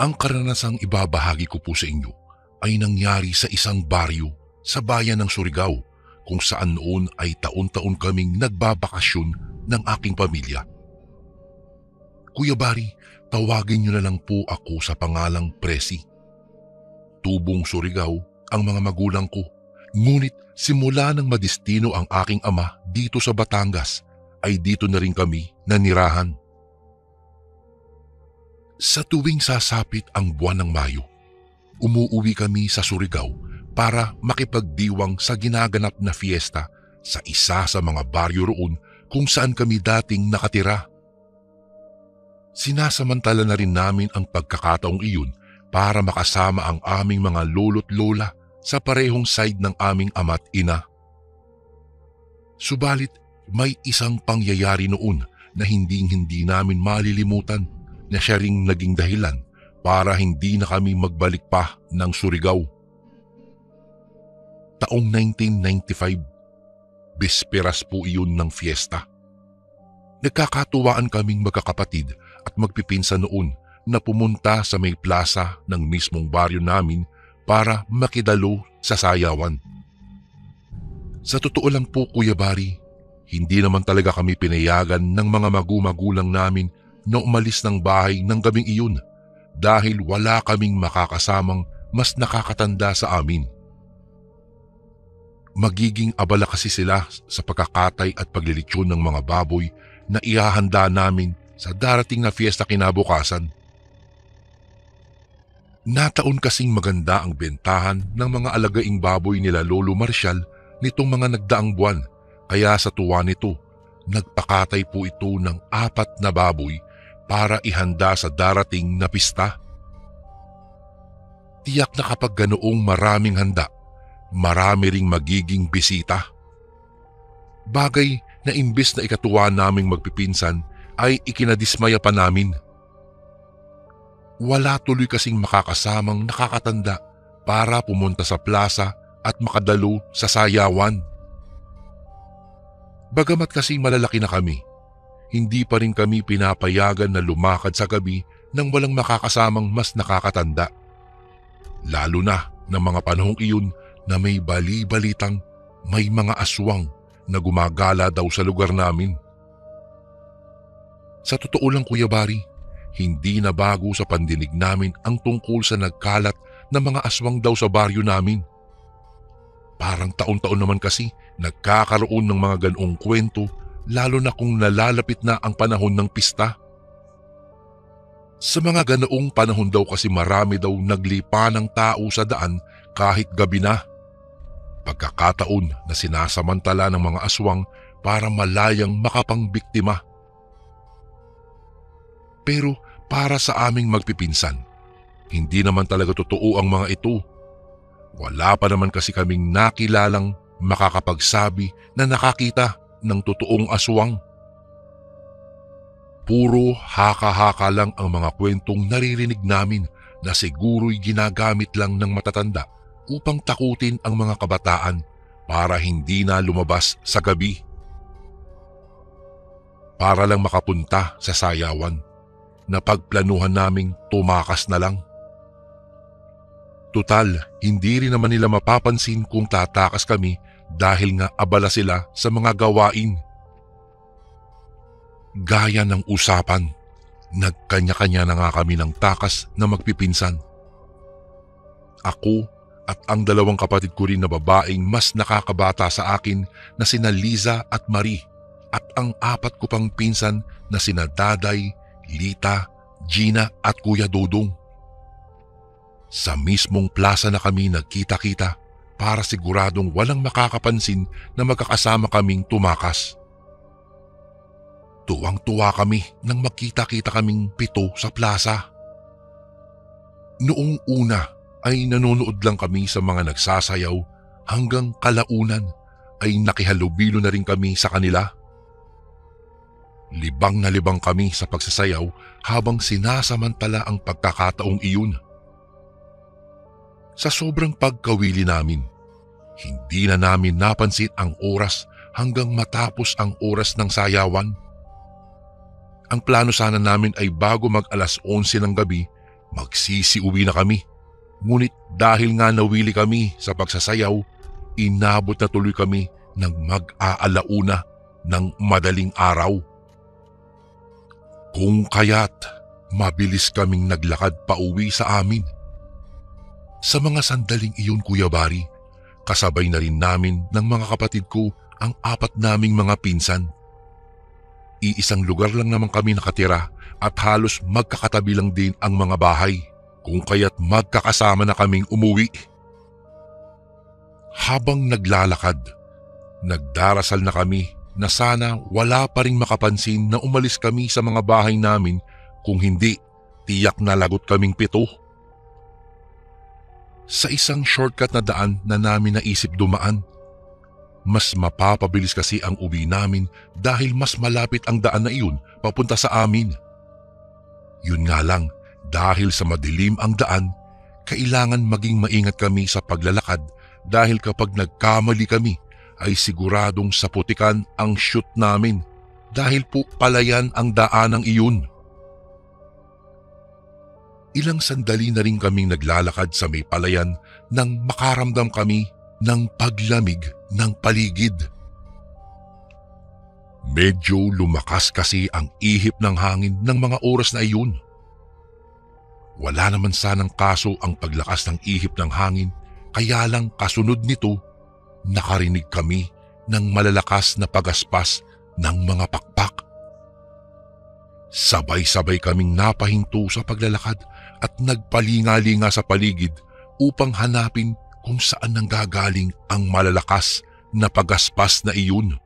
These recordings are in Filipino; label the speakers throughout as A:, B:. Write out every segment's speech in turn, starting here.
A: Ang karanasang ibabahagi ko po sa inyo ay nangyari sa isang baryo sa bayan ng Surigao kung saan noon ay taon-taon kaming nagbabakasyon ng aking pamilya. Kuya Bari, tawagin niyo na lang po ako sa pangalang Presi. Tubong Surigao ang mga magulang ko, ngunit simula nang madestino ang aking ama dito sa Batangas ay dito na rin kami nanirahan. Sa tuwing sasapit ang buwan ng Mayo, umuuwi kami sa Surigao para makipagdiwang sa ginaganap na fiesta sa isa sa mga baryo roon kung saan kami dating nakatira. Sinasamantala na rin namin ang pagkakataong iyon para makasama ang aming mga lolo't lola sa parehong side ng aming ama't ina. Subalit may isang pangyayari noon na hindi namin malilimutan na siya ring naging dahilan para hindi na kami magbalik pa ng Surigao. Taong 1995, bisperas po iyon ng fiesta. Nagkakatuwaan kaming magkakapatid at magpipinsan noon na pumunta sa may plaza ng mismong baryo namin para makidalo sa sayawan. Sa totoo lang po, Kuya Bari, hindi naman talaga kami pinayagan ng mga magulang namin na umalis ng bahay ng gabing iyon dahil wala kaming makakasamang mas nakakatanda sa amin. Magiging abala kasi sila sa pagkakatay at paglilitsyon ng mga baboy na ihahanda namin sa darating na fiesta kinabukasan. Nataon kasing maganda ang bentahan ng mga alagaing baboy nila Lolo Marcial nitong mga nagdaang buwan, kaya sa tuwa nito, nagpakatay po ito ng 4 na baboy para ihanda sa darating na pista. Tiyak na kapag ganoong maraming handa, marami ring magiging bisita. Bagay na imbes na ikatuwa naming magpipinsan ay ikinadismaya pa namin. Wala tuloy kasing makakasamang nakakatanda para pumunta sa plaza at makadalo sa sayawan. Bagamat kasing malalaki na kami, hindi pa rin kami pinapayagan na lumakad sa gabi nang walang makakasamang mas nakakatanda. Lalo na ng mga panahong iyon na may bali-balitang may mga aswang na gumagala daw sa lugar namin. Sa totoo lang, Kuya Bari, hindi na bago sa pandinig namin ang tungkol sa nagkalat na mga aswang daw sa baryo namin. Parang taon-taon naman kasi nagkakaroon ng mga ganoong kwento, lalo na kung nalalapit na ang panahon ng pista. Sa mga ganoong panahon daw kasi marami daw naglipa ng tao sa daan kahit gabi na. Pagkakataon na sinasamantala ng mga aswang para malayang makapangbiktima. Pero para sa aming magpipinsan, hindi naman talaga totoo ang mga ito. Wala pa naman kasi kaming nakilalang makakapagsabi na nakakita ng totoong aswang. Puro haka-haka lang ang mga kwentong naririnig namin na siguro'y ginagamit lang ng matatanda upang takutin ang mga kabataan para hindi na lumabas sa gabi. Para lang makapunta sa sayawan na pagplanuhan naming tumakas na lang. Tutal, hindi rin naman nila mapapansin kung tatakas kami dahil nga abala sila sa mga gawain. Gaya ng usapan, nagkanya-kanya na nga kami ng takas na magpipinsan. Ako at ang 2 kapatid ko rin na babaeng mas nakakabata sa akin na sina Liza at Marie at ang 4 ko pang pinsan na sina Daday, Lita, Gina at Kuya Dudong. Sa mismong plaza na kami nagkita-kita para siguradong walang makakapansin na magkakasama kaming tumakas. Tuwang-tuwa kami nang magkita-kita kaming 7 sa plaza. Noong una ay nanonood lang kami sa mga nagsasayaw hanggang kalaunan ay nakihalubilo na rin kami sa kanila. Libang na libang kami sa pagsasayaw habang sinasamantala ang pagkakataong iyon. Sa sobrang pagkawili namin, hindi na namin napansin ang oras hanggang matapos ang oras ng sayawan. Ang plano sana namin ay bago mag 11:00 ng gabi Magsisiuwi na kami. Ngunit dahil nga nawili kami sa pagsasayaw, inabot na tuloy kami ng mag-aalauna ng madaling araw. Kung kaya't mabilis kaming naglakad pa uwi sa amin. Sa mga sandaling iyon, Kuya Bari, kasabay na rin namin ng mga kapatid ko ang 4 naming mga pinsan. Iisang lugar lang naman kami nakatira at halos magkakatabi lang din ang mga bahay, kung kaya't magkakasama na kaming umuwi. Habang naglalakad, nagdarasal na kami na sana wala pa ring makapansin na umalis kami sa mga bahay namin, kung hindi, tiyak na lagot kaming 7. Sa isang shortcut na daan na namin naisip dumaan. Mas mapapabilis kasi ang uwi namin dahil mas malapit ang daan na iyon papunta sa amin. Yun nga lang, dahil sa madilim ang daan, kailangan maging maingat kami sa paglalakad dahil kapag nagkamali kami ay siguradong sa putikan ang shoot namin dahil po palayan ang daanang iyon. Ilang sandali na rin kaming naglalakad sa may palayan nang makaramdam kami ng paglamig ng paligid. Medyo lumakas kasi ang ihip ng hangin ng mga oras na iyon. Wala naman sanang kaso ang paglakas ng ihip ng hangin, kaya lang kasunod nito, nakarinig kami ng malalakas na pagaspas ng mga pakpak. Sabay-sabay kaming napahinto sa paglalakad at nagpalinga-linga sa paligid upang hanapin kung saan nanggagaling ang malalakas na pagaspas na iyon.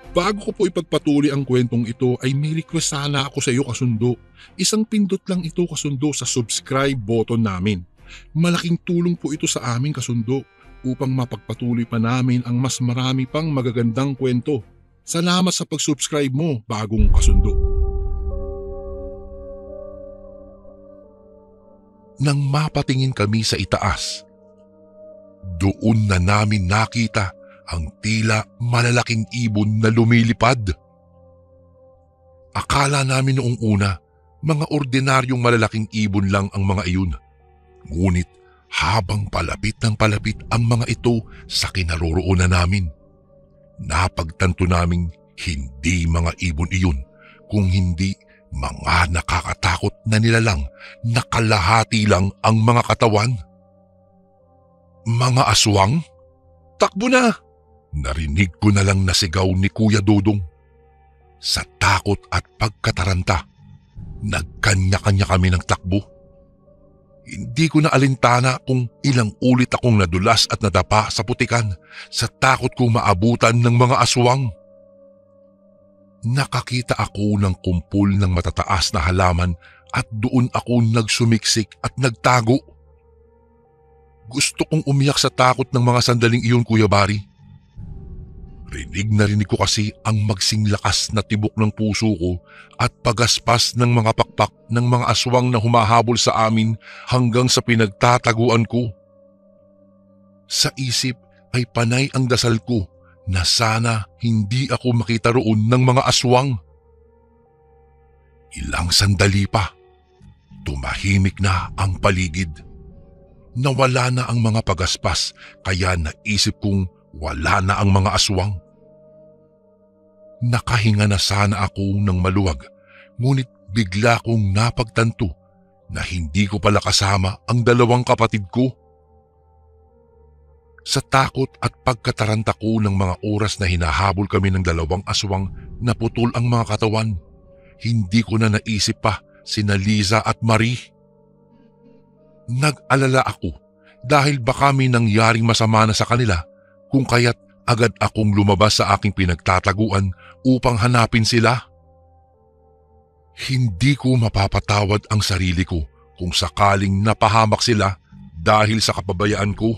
B: Bago ko po ipagpatuloy ang kwentong ito ay may request sana ako sa iyo, kasundo. Isang pindot lang ito, kasundo, sa subscribe button namin. Malaking tulong po ito sa amin, kasundo, upang mapagpatuloy pa namin ang mas marami pang magagandang kwento. Salamat sa pag-subscribe mo, bagong kasundo.
A: Nang mapatingin kami sa itaas, doon na namin nakita ang tila malalaking ibon na lumilipad. Akala namin noong una, mga ordinaryong malalaking ibon lang ang mga iyon. Ngunit habang palapit ng palapit ang mga ito sa kinaroroonan namin, napagtanto naming hindi mga ibon iyon, kung hindi mga nakakatakot na nilalang na kalahati lang ang mga katawan. Mga aswang? Takbo na! Narinig ko na lang nasigaw ni Kuya Dudong. Sa takot at pagkataranta, nagkanya-kanya kami ng takbo. Hindi ko na alintana kung ilang ulit akong nadulas at nadapa sa putikan sa takot kong maabutan ng mga aswang. Nakakita ako ng kumpul ng matataas na halaman at doon ako nagsumiksik at nagtago. Gusto kong umiyak sa takot ng mga sandaling iyon, Kuya Bari. Rinig na rinig ko kasi ang magsing lakas na tibok ng puso ko at pagaspas ng mga pakpak ng mga aswang na humahabol sa amin hanggang sa pinagtataguan ko. Sa isip ay panay ang dasal ko na sana hindi ako makita roon ng mga aswang. Ilang sandali pa, tumahimik na ang paligid. Nawala na ang mga pagaspas, kaya naisip kong wala na ang mga aswang. Nakahinga na sana ako ng maluwag, ngunit bigla kong napagtanto na hindi ko pala kasama ang 2 kapatid ko. Sa takot at pagkataranta ko ng mga oras na hinahabol kami ng 2 aswang na putol ang mga katawan, hindi ko na naisip pa sina Liza at Marie. Nag-alala ako dahil baka may nangyaring masama na sa kanila, kung kaya't agad akong lumabas sa aking pinagtataguan upang hanapin sila. Hindi ko mapapatawad ang sarili ko kung sakaling napahamak sila dahil sa kapabayaan ko.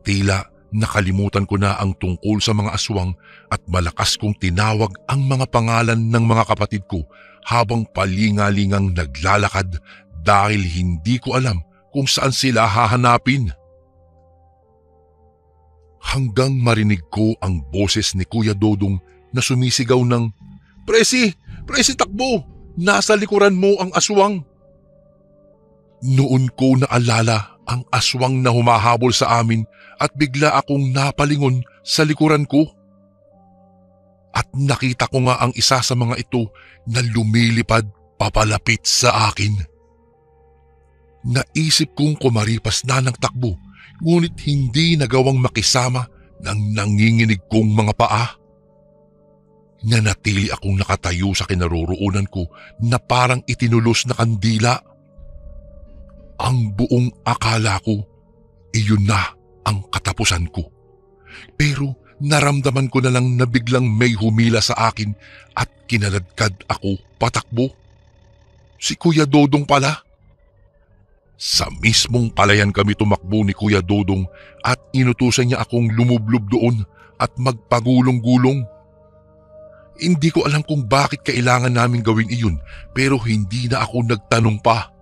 A: Tila nakalimutan ko na ang tungkol sa mga aswang at malakas kong tinawag ang mga pangalan ng mga kapatid ko habang palingalingang naglalakad dahil hindi ko alam kung saan sila hahanapin. Hanggang marinig ko ang boses ni Kuya Dodong na sumisigaw ng, "Presi! Presi, takbo! Nasa likuran mo ang aswang! Noon ko naalala ang aswang na humahabol sa amin at bigla akong napalingon sa likuran ko. At nakita ko nga ang isa sa mga ito na lumilipad papalapit sa akin. Naisip kong kumaripas na ng takbo, ngunit hindi nagawang makisama ng nanginginig kong mga paa. Nanatili akong nakatayo sa kinaroroonan ko na parang itinulos na kandila. Ang buong akala ko, iyon na ang katapusan ko. Pero naramdaman ko na lang na biglang may humila sa akin at kinaladkad ako patakbo. Si Kuya Dodong pala. Sa mismong palayan kami tumakbo ni Kuya Dodong at inutusan niya akong lumublob doon at magpagulong-gulong. Hindi ko alam kung bakit kailangan namin gawin iyon, pero hindi na ako nagtanong pa.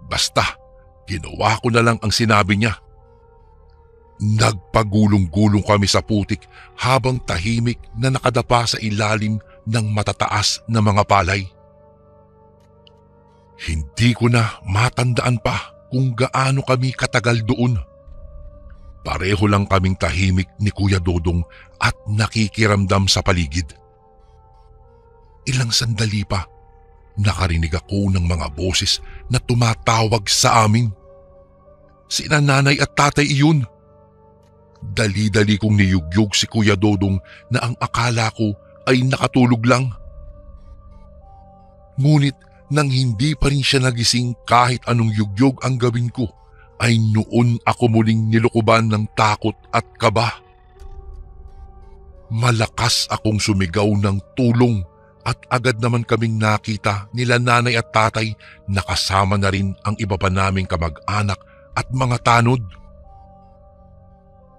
A: Basta, ginawa ko na lang ang sinabi niya. Nagpagulong-gulong kami sa putik habang tahimik na nakadapa sa ilalim ng matataas na mga palay. Hindi ko na matandaan pa kung gaano kami katagal doon. Pareho lang kaming tahimik ni Kuya Dodong at nakikiramdam sa paligid. Ilang sandali pa, nakarinig ako ng mga boses na tumatawag sa amin. Sina nanay at tatay iyon. Dali-dali kong niyugyug si Kuya Dodong na ang akala ko ay nakatulog lang. Ngunit nang hindi pa rin siya nagising kahit anong yugyog ang gawin ko, ay noon ako muling nilukuban ng takot at kaba. Malakas akong sumigaw ng tulong at agad naman kaming nakita nila nanay at tatay na kasama na rin ang iba pa naming kamag-anak at mga tanod.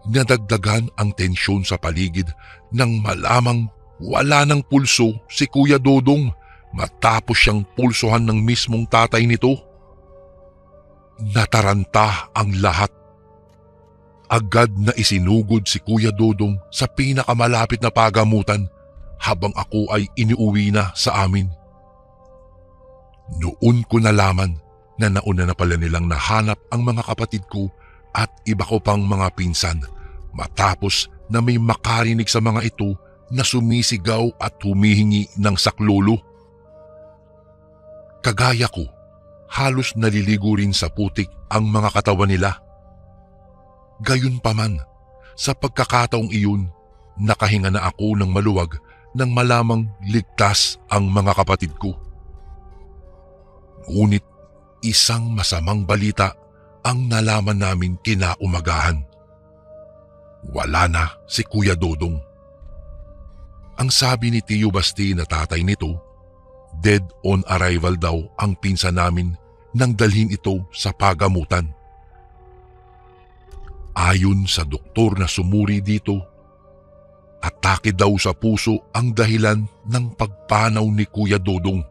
A: Nadagdagan ang tensyon sa paligid nang malamang wala ng pulso si Kuya Dodong matapos siyang pulsohan ng mismong tatay nito. Nataranta ang lahat. Agad na isinugod si Kuya Dodong sa pinakamalapit na pagamutan habang ako ay iniuwi na sa amin. Noon ko nalaman na nauna na pala nilang nahanap ang mga kapatid ko at iba ko pang mga pinsan matapos na may makarinig sa mga ito na sumisigaw at humihingi ng saklolo. Kagaya ko, halos naliligo rin sa putik ang mga katawan nila. Gayunpaman, sa pagkakataong iyon, nakahinga na ako ng maluwag nang malamang ligtas ang mga kapatid ko. Ngunit isang masamang balita ang nalaman namin kinaumagahan. Wala na si Kuya Dodong. Ang sabi ni Tio Basti na tatay nito, dead on arrival daw ang pinsan namin nang dalhin ito sa pagamutan. Ayon sa doktor na sumuri dito, atake daw sa puso ang dahilan ng pagpanaw ni Kuya Dodong.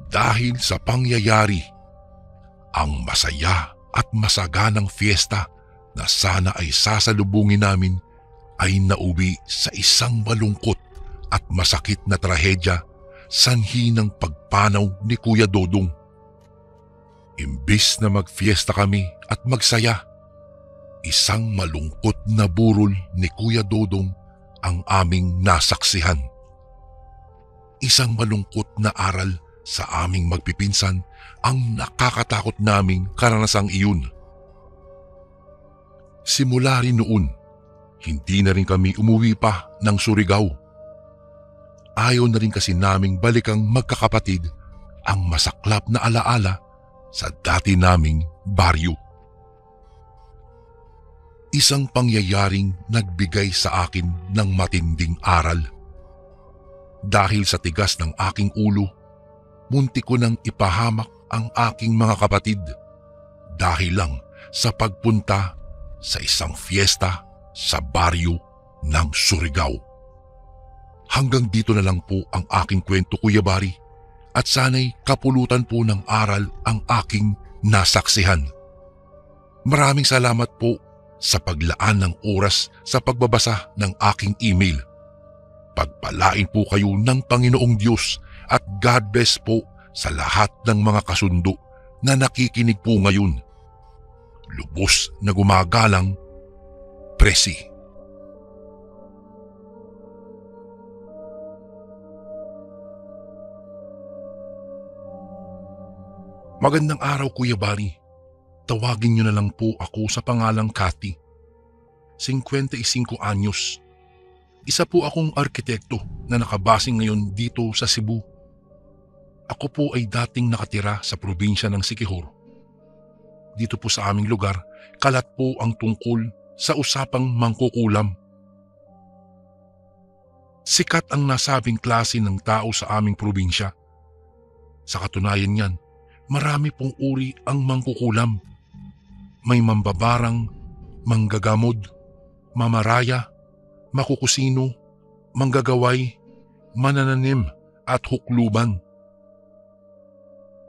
A: Dahil sa pangyayari, ang masaya at masaganang fiesta na sana ay sasalubungin namin ay nauwi sa isang malungkot at masakit na trahedya sanhi ng pagpanaw ni Kuya Dodong. Imbis na magfiesta kami at magsaya, isang malungkot na burol ni Kuya Dodong ang aming nasaksihan. Isang malungkot na aral sa aming magpipinsan ang nakakatakot naming karanasang iyon. Simula rin noon, hindi na rin kami umuwi pa ng Surigao. Ayaw na rin kasi naming balikang magkakapatid ang masaklap na alaala sa dati naming baryo. Isang pangyayaring nagbigay sa akin ng matinding aral. Dahil sa tigas ng aking ulo, munti ko nang ipahamak ang aking mga kapatid dahil lang sa pagpunta sa isang fiesta sa baryo ng Surigao. Hanggang dito na lang po ang aking kwento, Kuya Bari, at sana'y kapulutan po ng aral ang aking nasaksihan. Maraming salamat po sa paglaan ng oras sa pagbabasa ng aking email. Pagpalain po kayo ng Panginoong Diyos at God bless po sa lahat ng mga kasundo na nakikinig po ngayon. Lubos na gumagalang, Presi. Magandang araw, Kuya Barry. Tawagin niyo na lang po ako sa pangalang Cathy. 55 anyos. Isa po akong arkitekto na nakabasing ngayon dito sa Cebu. Ako po ay dating nakatira sa probinsya ng Siquijor. Dito po sa aming lugar, kalat po ang tungkol sa usapang mangkukulam. Sikat ang nasabing klase ng tao sa aming probinsya. Sa katunayan niyan, marami pong uri ang mangkukulam. May mambabarang, manggagamod, mamaraya, makukusino, manggagaway, manananim at hukluban.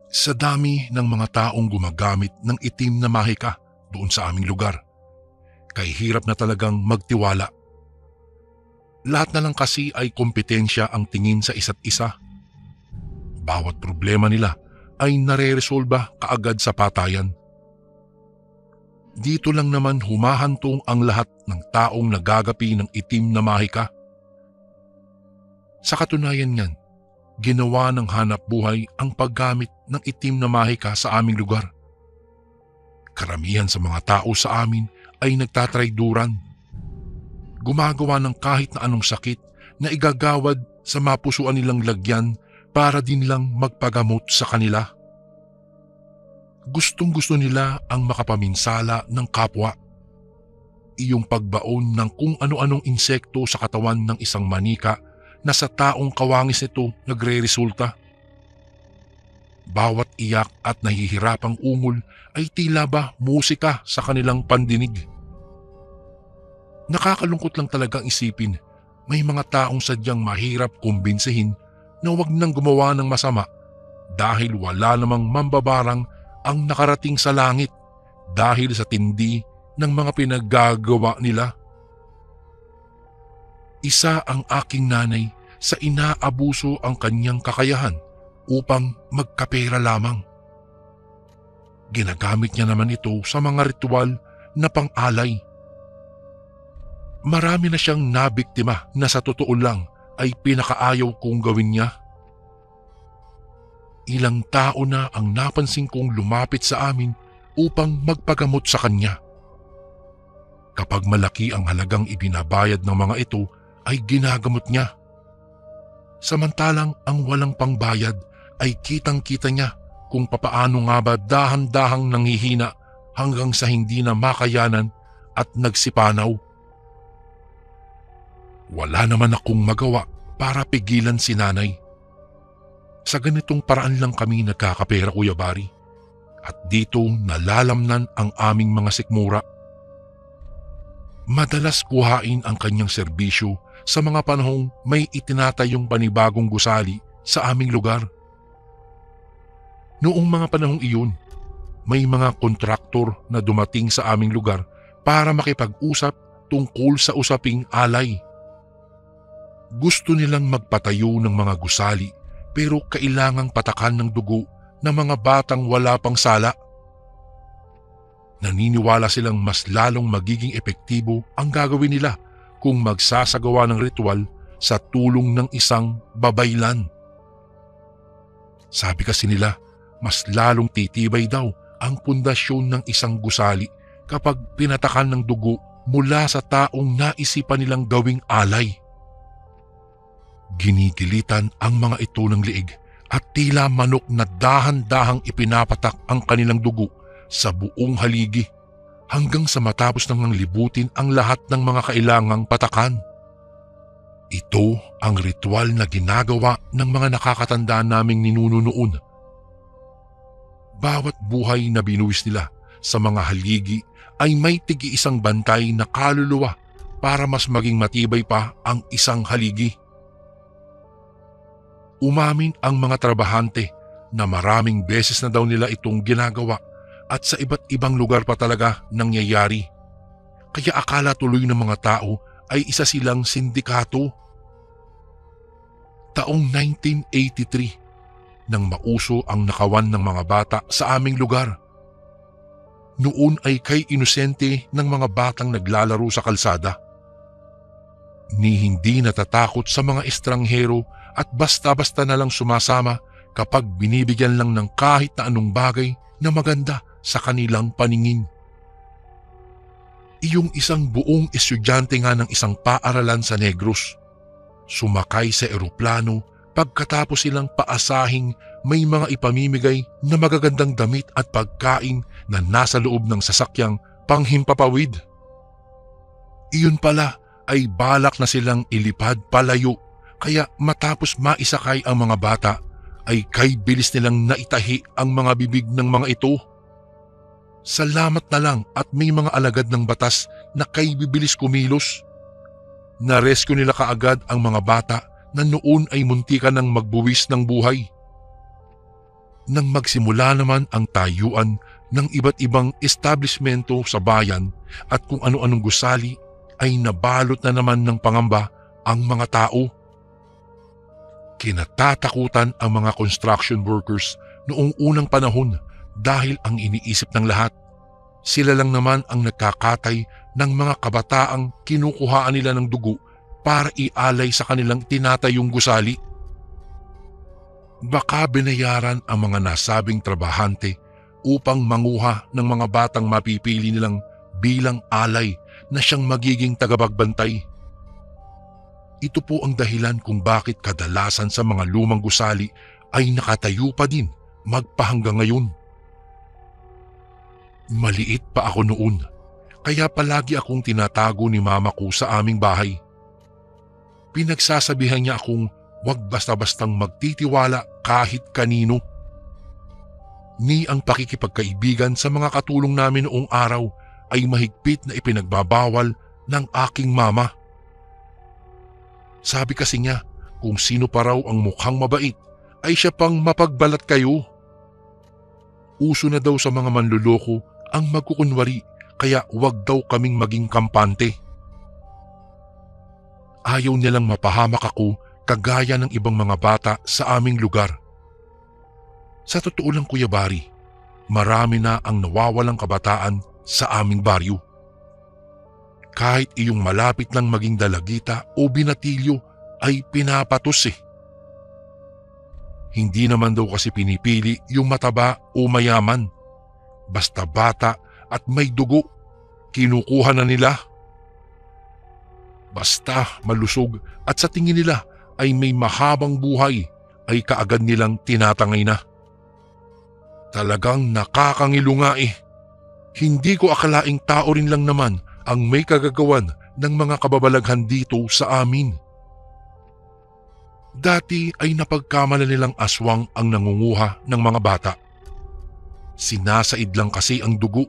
A: Sa dami ng mga taong gumagamit ng itim na mahika doon sa aming lugar, kay hirap na talagang magtiwala. Lahat na lang kasi ay kompetensya ang tingin sa isa't isa. Bawat problema nila ay nare-resolba kaagad sa patayan. Dito lang naman humahantong ang lahat ng taong nagagapi ng itim na mahika. Sa katunayan niyan, ginawa ng hanap buhay ang paggamit ng itim na mahika sa aming lugar. Karamihan sa mga tao sa amin ay nagtatrayduran. Gumagawa ng kahit na anong sakit na igagawad sa mapusuan nilang lagyan para din lang magpagamot sa kanila. Gustong-gusto nila ang makapaminsala ng kapwa. Iyong pagbaon ng kung ano-anong insekto sa katawan ng isang manika na sa taong kawangis nito nagre-resulta. Bawat iyak at nahihirapang ungol ay tila ba musika sa kanilang pandinig. Nakakalungkot lang talagang isipin, may mga taong sadyang mahirap kumbinsihin na huwag nang gumawa ng masama dahil wala namang mambabarang ang nakarating sa langit dahil sa tindi ng mga pinaggagawa nila. Isa ang aking nanay sa inaabuso ang kanyang kakayahan upang magkapera lamang. Ginagamit niya naman ito sa mga ritual na pang-alay. Marami na siyang nabiktima na sa totoo lang ay pinakaayaw kong gawin niya. Ilang tao na ang napansin kong lumapit sa amin upang magpagamot sa kanya. Kapag malaki ang halagang ibinabayad ng mga ito ay ginagamot niya. Samantalang ang walang pangbayad ay kitang-kita niya kung papaano nga ba dahan-dahang nanghihina hanggang sa hindi na makayanan at nagsipanaw. Wala naman akong magawa para pigilan si nanay. Sa ganitong paraan lang kami nagkakapera, Kuya Barry. At dito nalalamnan ang aming mga sikmura. Madalas kuhain ang kanyang serbisyo sa mga panahong may itinatayong panibagong gusali sa aming lugar. Noong mga panahong iyon, may mga kontraktor na dumating sa aming lugar para makipag-usap tungkol sa usaping alay. Gusto nilang magpatayo ng mga gusali pero kailangang patakan ng dugo ng mga batang wala pang sala. Naniniwala silang mas lalong magiging epektibo ang gagawin nila kung magsasagawa ng ritual sa tulong ng isang babaylan. Sabi kasi nila, mas lalong titibay daw ang pundasyon ng isang gusali kapag pinatakan ng dugo mula sa taong naisipan nilang gawing alay. Ginigilitan ang mga ito ng liig at tila manok na dahan-dahang ipinapatak ang kanilang dugo sa buong haligi hanggang sa matapos nang libutin ang lahat ng mga kailangang patakan. Ito ang ritual na ginagawa ng mga nakakatanda naming ninuno noon. Bawat buhay na binuwis nila sa mga haligi ay may tigi-isang bantay na kaluluwa para mas maging matibay pa ang isang haligi. Umamin ang mga trabahante na maraming beses na daw nila itong ginagawa at sa iba't ibang lugar pa talaga nangyayari. Kaya akala tuloy ng mga tao ay isa silang sindikato. Taong 1983 nang mauso ang nakawan ng mga bata sa aming lugar. Noon ay kay inosente ng mga batang naglalaro sa kalsada. Ni hindi natatakot sa mga estranghero at basta-basta na lang sumasama kapag binibigyan lang ng kahit na anong bagay na maganda sa kanilang paningin. Iyong isang buong estudyante nga ng isang paaralan sa Negros. Sumakay sa eroplano pagkatapos silang paasahing may mga ipamimigay na magagandang damit at pagkain na nasa loob ng sasakyang panghimpapawid. Iyon pala ay balak na silang ilipad palayo, kaya matapos maisakay ang mga bata ay kay bilis nilang naitahi ang mga bibig ng mga ito. Salamat na lang at may mga alagad ng batas na kay bibilis kumilos. Narescue nila kaagad ang mga bata na noon ay muntikan ng magbuwis ng buhay. Nang magsimula naman ang tayuan ng iba't ibang establishmento sa bayan at kung ano-anong gusali, ay nabalot na naman ng pangamba ang mga tao. Kinatatakutan ang mga construction workers noong unang panahon dahil ang iniisip ng lahat, sila lang naman ang nagkakatay ng mga kabataang kinukuhaan nila ng dugo para ialay sa kanilang tinatayong gusali. Baka binayaran ang mga nasabing trabahante upang manguha ng mga batang mapipili nilang bilang alay na siyang magiging tagapagbantay. Ito po ang dahilan kung bakit kadalasan sa mga lumang gusali ay nakatayo pa din magpahanggang ngayon. Maliit pa ako noon, kaya palagi akong tinatago ni mama ko sa aming bahay. Pinagsasabihan niya akong huwag basta-bastang magtitiwala kahit kanino. Ni ang pakikipagkaibigan sa mga katulong namin noong araw ay mahigpit na ipinagbabawal ng aking mama. Sabi kasi niya, kung sino pa raw ang mukhang mabait ay siya pang mapagbalat kayo. Uso na daw sa mga manluloko ang magkukunwari, kaya huwag daw kaming maging kampante. Ayaw nilang mapahamak ako kagaya ng ibang mga bata sa aming lugar. Sa totoo lang, Kuya Bari, marami na ang nawawalang kabataan sa aming baryo. Kahit iyong malapit lang maging dalagita o binatilyo ay pinapatos eh. Hindi naman daw kasi pinipili yung mataba o mayaman. Basta bata at may dugo, kinukuha na nila. Basta malusog at sa tingin nila ay may mahabang buhay, ay kaagad nilang tinatangay na. Talagang nakakangilo nga eh. Hindi ko akalaing tao rin lang naman ang may kagagawan ng mga kababalaghan dito sa amin. Dati ay napagkamala nilang aswang ang nangunguha ng mga bata. Sinasaid lang kasi ang dugo.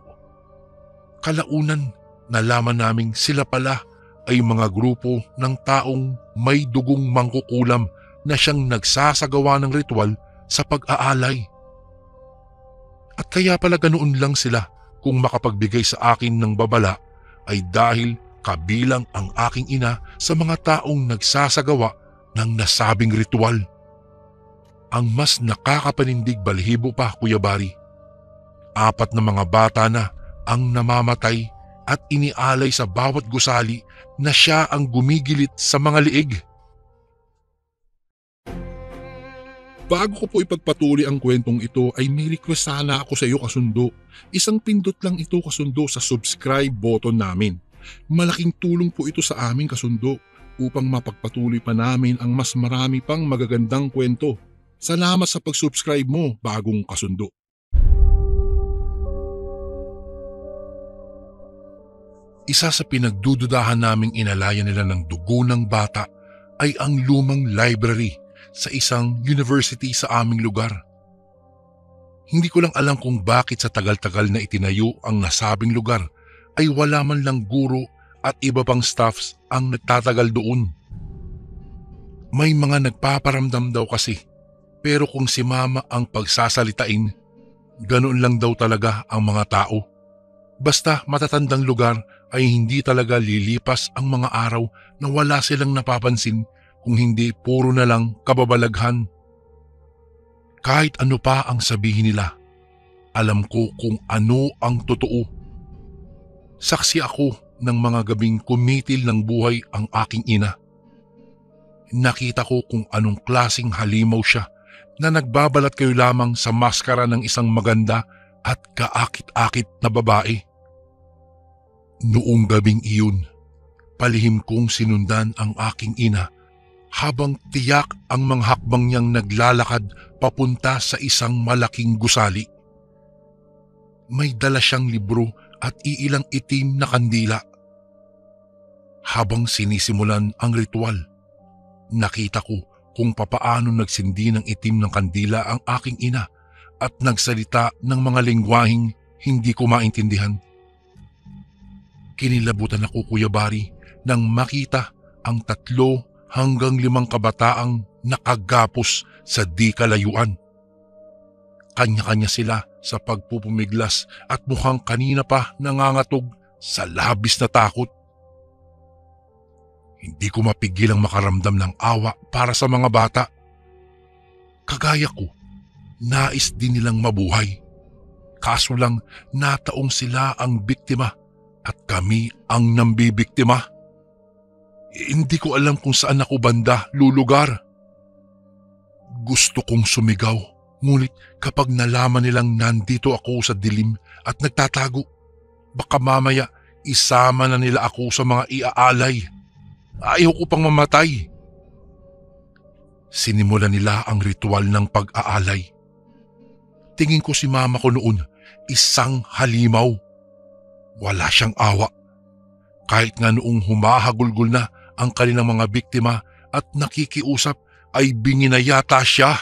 A: Kalaunan, nalaman naming sila pala ay mga grupo ng taong may dugong mangkukulam na siyang nagsasagawa ng ritual sa pag-aalay. At kaya pala ganoon lang sila kung makapagbigay sa akin ng babala ay dahil kabilang ang aking ina sa mga taong nagsasagawa ng nasabing ritual. Ang mas nakakapanindig balahibo pa, Kuya Bari, 4 na mga bata na ang namamatay at inialay sa bawat gusali na siya ang gumigilit sa mga liig.
B: Bago ko po ipagpatuloy ang kwentong ito ay may request sana ako sa iyo, kasundo. Isang pindot lang ito, kasundo, sa subscribe button namin. Malaking tulong po ito sa amin, kasundo, upang mapagpatuloy pa namin ang mas marami pang magagandang kwento. Salamat sa pag-subscribe mo, bagong kasundo.
A: Isa sa pinagdududahan naming inalaya nila ng dugo ng bata ay ang lumang library sa isang university sa aming lugar. Hindi ko lang alam kung bakit sa tagal-tagal na itinayo ang nasabing lugar ay wala man lang guro at iba pang staffs ang nagtatagal doon. May mga nagpaparamdam daw kasi, pero kung si mama ang pagsasalitain, ganoon lang daw talaga ang mga tao. Basta matatandang lugar ay hindi talaga lilipas ang mga araw na wala silang napapansin kung hindi puro na lang kababalaghan. Kahit ano pa ang sabihin nila, alam ko kung ano ang totoo. Saksi ako ng mga gabing kumitil ng buhay ang aking ina. Nakita ko kung anong klaseng halimaw siya na nagbabalat kayo lamang sa maskara ng isang maganda at kaakit-akit na babae. Noong gabing iyon, palihim kong sinundan ang aking ina habang tiyak ang mga hakbang niyang naglalakad papunta sa isang malaking gusali. May dala siyang libro at iilang itim na kandila. Habang sinisimulan ang ritual, nakita ko kung papaano nagsindi ng itim ng kandila ang aking ina at nagsalita ng mga lengguwaheng hindi ko maintindihan. Kinilabutan ako, Kuya Bari, nang makita ang 3 hanggang 5 kabataang nakagapos sa di kalayuan. Kanya-kanya sila sa pagpupumiglas at mukhang kanina pa nangangatog sa labis na takot. Hindi ko mapigil ang makaramdam ng awa para sa mga bata. Kagaya ko, nais din nilang mabuhay. Kaso lang nataong sila ang biktima at kami ang nambibiktima. Hindi ko alam kung saan ako banda lulugar. Gusto kong sumigaw, ngunit kapag nalaman nilang nandito ako sa dilim at nagtatago, baka mamaya isama na nila ako sa mga iaalay. Ayaw ko pang mamatay. Sinimulan nila ang ritual ng pag-aalay. Tingin ko si mama ko noon, isang halimaw. Wala siyang awa. Kahit nga noong humahagulgol na ang kanilang mga biktima at nakikiusap, ay binginayata siya.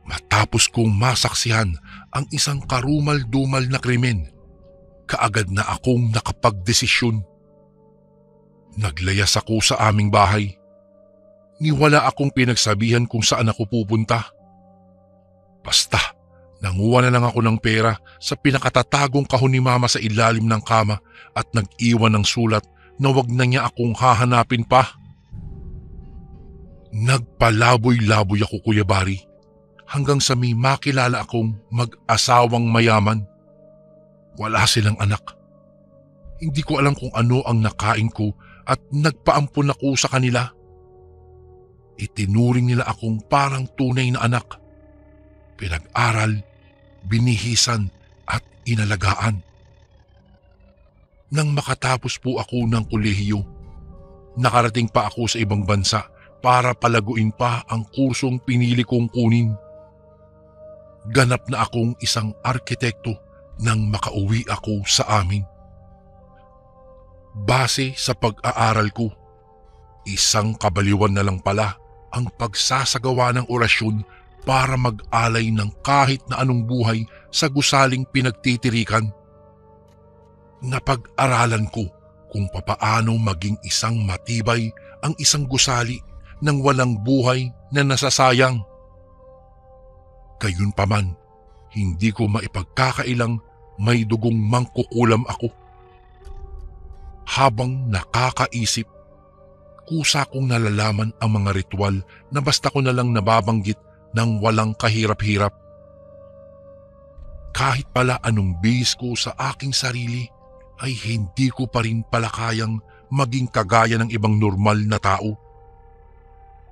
A: Matapos kong masaksihan ang isang karumal-dumal na krimen, kaagad na akong nakapagdesisyon. Naglayas ako sa aming bahay. Niwala akong pinagsabihan kung saan ako pupunta. Basta, nanguha na lang ako ng pera sa pinakatatagong kahon ni mama sa ilalim ng kama at nag-iwan ng sulat na wag na niya akong hahanapin pa. Nagpalaboy-laboy ako, Kuya Bari, hanggang sa may makilala akong mag-asawang mayaman. Wala silang anak. Hindi ko alam kung ano ang nakain ko at nagpaampon ako sa kanila. Itinuring nila akong parang tunay na anak. Pinag-aral, binihisan at inalagaan. Nang makatapos po ako ng kolehiyo, nakarating pa ako sa ibang bansa para palaguin pa ang kursong pinili kong kunin. Ganap na akong isang arkitekto nang makauwi ako sa amin. Base sa pag-aaral ko, isang kabaliwan na lang pala ang pagsasagawa ng orasyon para mag-alay ng kahit na anong buhay sa gusaling pinagtitirikan. Napag-aralan ko kung papaano maging isang matibay ang isang gusali nang walang buhay na nasasayang. Gayunpaman, hindi ko maipagkakailang may dugong mangkukulam ako. Habang nakakaisip, kusa kong nalalaman ang mga ritual na basta ko na lang nababanggit ng walang kahirap-hirap. Kahit pala anong bihis ko sa aking sarili, ay hindi ko pa rin pala kayang maging kagaya ng ibang normal na tao.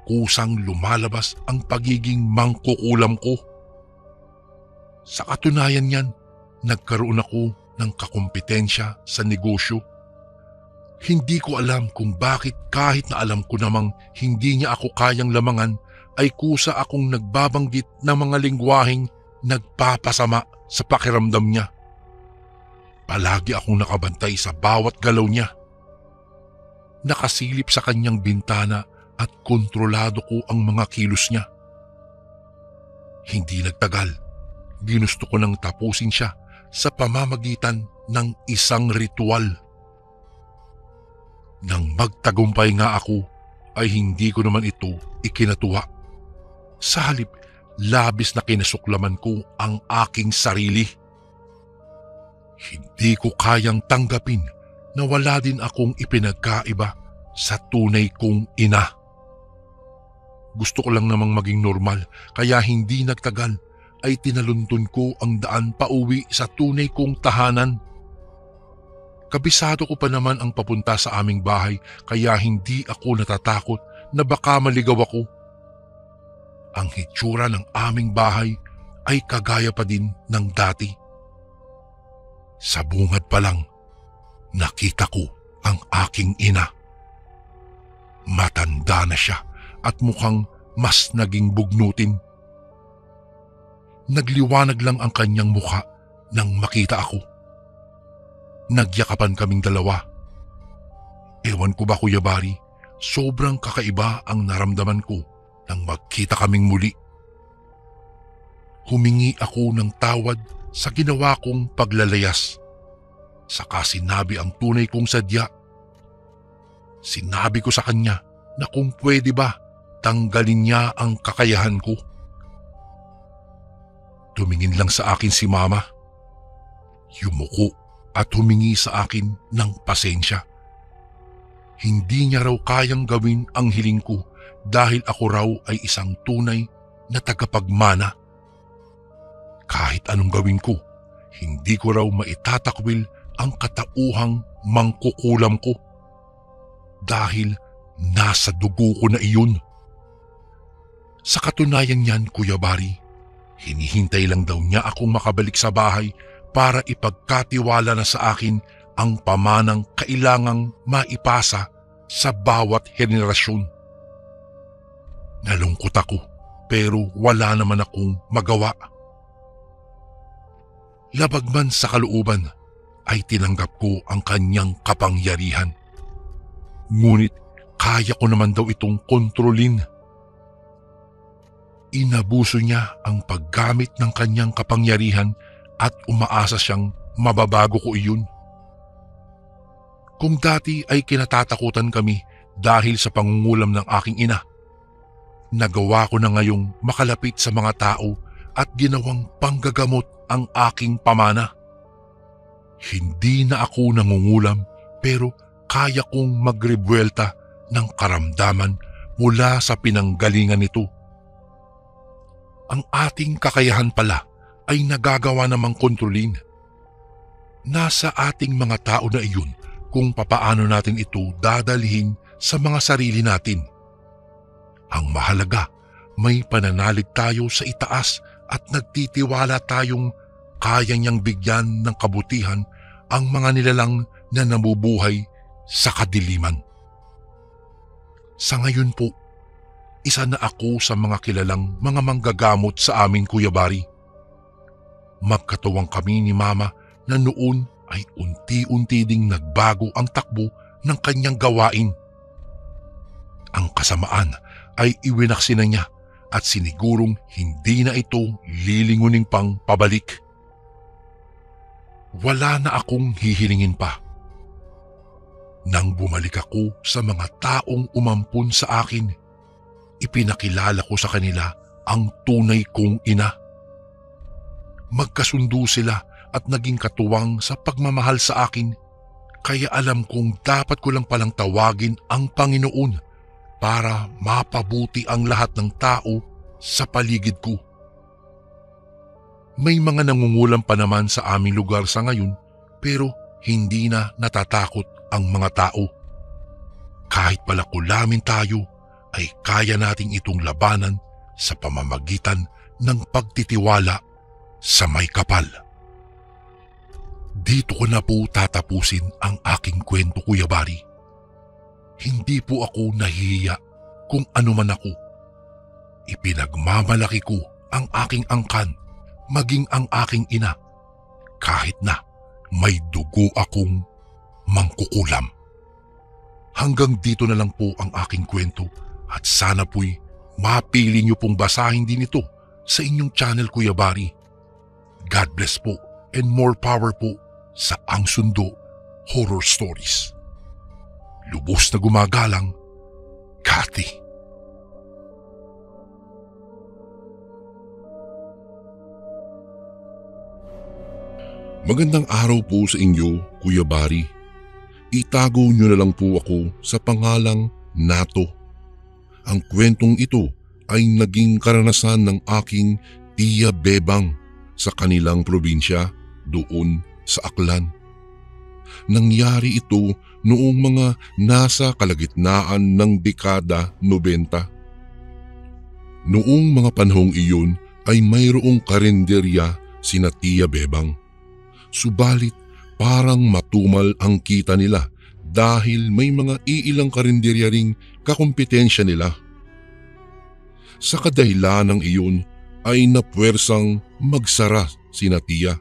A: Kusang lumalabas ang pagiging mangkukulam ko. Sa katunayan niyan, nagkaroon ako ng kakumpetensya sa negosyo. Hindi ko alam kung bakit kahit na alam ko namang hindi niya ako kayang lamangan, ay kusa akong nagbabanggit ng mga lengguwaheng nagpapasama sa pakiramdam niya. Palagi akong nakabantay sa bawat galaw niya. Nakasilip sa kanyang bintana at kontrolado ko ang mga kilos niya. Hindi nagtagal, ginusto ko nang tapusin siya sa pamamagitan ng isang ritual. Nang magtagumpay nga ako, ay hindi ko naman ito ikinatuwa. Sa halip, labis na kinasuklaman ko ang aking sarili. Hindi ko kayang tanggapin na wala din akong ipinagkaiba sa tunay kong ina. Gusto ko lang namang maging normal, kaya hindi nagtagal ay tinaluntun ko ang daan pauwi sa tunay kong tahanan. Kabisado ko pa naman ang papunta sa aming bahay, kaya hindi ako natatakot na baka maligaw ako. Ang hitsura ng aming bahay ay kagaya pa din ng dati. Sa bungad pa lang, nakita ko ang aking ina. Matanda na siya at mukhang mas naging bugnutin. Nagliwanag lang ang kanyang mukha nang makita ako. Nagyakapan kaming dalawa. Ewan ko ba, Kuya Bari, sobrang kakaiba ang naramdaman ko nang magkita kaming muli. Humingi ako ng tawad sa ginawa kong paglalayas. Saka sinabi ang tunay kong sadya. Sinabi ko sa kanya na kung pwede ba, tanggalin niya ang kakayahan ko. Tumingin lang sa akin si Mama. Yumuko at humingi sa akin ng pasensya. Hindi niya raw kayang gawin ang hiling ko dahil ako raw ay isang tunay na tagapagmana. Kahit anong gawin ko, hindi ko raw maitatakwil ang katauhang mangkukulam ko. Dahil nasa dugo ko na iyon. Sa katunayan niyan, Kuya Bari, hinihintay lang daw niya akong makabalik sa bahay para ipagkatiwala na sa akin ang pamanang kailangang maipasa sa bawat henerasyon. Nalungkot ako pero wala naman akong magawa. Labag man sa kalooban ay tinanggap ko ang kanyang kapangyarihan. Ngunit kaya ko naman daw itong kontrolin. Inabuso niya ang paggamit ng kanyang kapangyarihan at umaasa siyang mababago ko iyon. Kung dati ay kinatatakutan kami dahil sa pangungulam ng aking ina, nagawa ko na ngayong makalapit sa mga tao at ginawang panggagamot ang aking pamana. Hindi na ako nangungulam pero kaya kong magrebuelta ng karamdaman mula sa pinanggalingan nito. Ang ating kakayahan pala ay nagagawa namang kontrolin. Nasa ating mga tao na iyon kung papaano natin ito dadalhin sa mga sarili natin. Ang mahalaga, may pananalig tayo sa itaas at nagtitiwala tayong kaya niyang bigyan ng kabutihan ang mga nilalang na nabubuhay sa kadiliman. Sa ngayon po, isa na ako sa mga kilalang mga manggagamot sa amin, Kuya Bari. Magkatuwang kami ni Mama na noon ay unti-unti ding nagbago ang takbo ng kanyang gawain. Ang kasamaan ay iwinaksi na niya at sinigurong hindi na ito lilinguning pang pabalik. Wala na akong hihilingin pa. Nang bumalik ako sa mga taong umampun sa akin, ipinakilala ko sa kanila ang tunay kong ina. Magkasundo sila at naging katuwang sa pagmamahal sa akin, kaya alam kong dapat ko lang palang tawagin ang Panginoon para mapabuti ang lahat ng tao sa paligid ko. May mga nangungulam pa naman sa aming lugar sa ngayon pero hindi na natatakot ang mga tao. Kahit palakulamin tayo ay kaya nating itong labanan sa pamamagitan ng pagtitiwala sa may kapal. Dito ko na po tatapusin ang aking kwento, Kuya Bari. Hindi po ako nahihiya kung ano man ako. Ipinagmamalaki ko ang aking angkan, maging ang aking ina, kahit na may dugo akong mangkukulam. Hanggang dito na lang po ang aking kwento at sana po'y mapili niyo pong basahin din ito sa inyong channel, Kuya Bari. God bless po and more power po sa Ang Sundo Horror Stories. Lubos na gumagalang, Cathy.
B: Magandang araw po sa inyo, Kuya Bari. itago niyo na lang po ako sa pangalang Nato. Ang kwentong ito ay naging karanasan ng aking Tiya Bebang sa kanilang probinsya doon sa Aklan. Nangyari ito noong mga nasa kalagitnaan ng dekada 90. Noong mga panahong iyon ay mayroong karinderya sina Tiya Bebang. Subalit parang matumal ang kita nila dahil may mga iilang karinderya ring kakumpetensya nila. Sa kadahilanang iyon ay napuwersang magsara sina Tiya.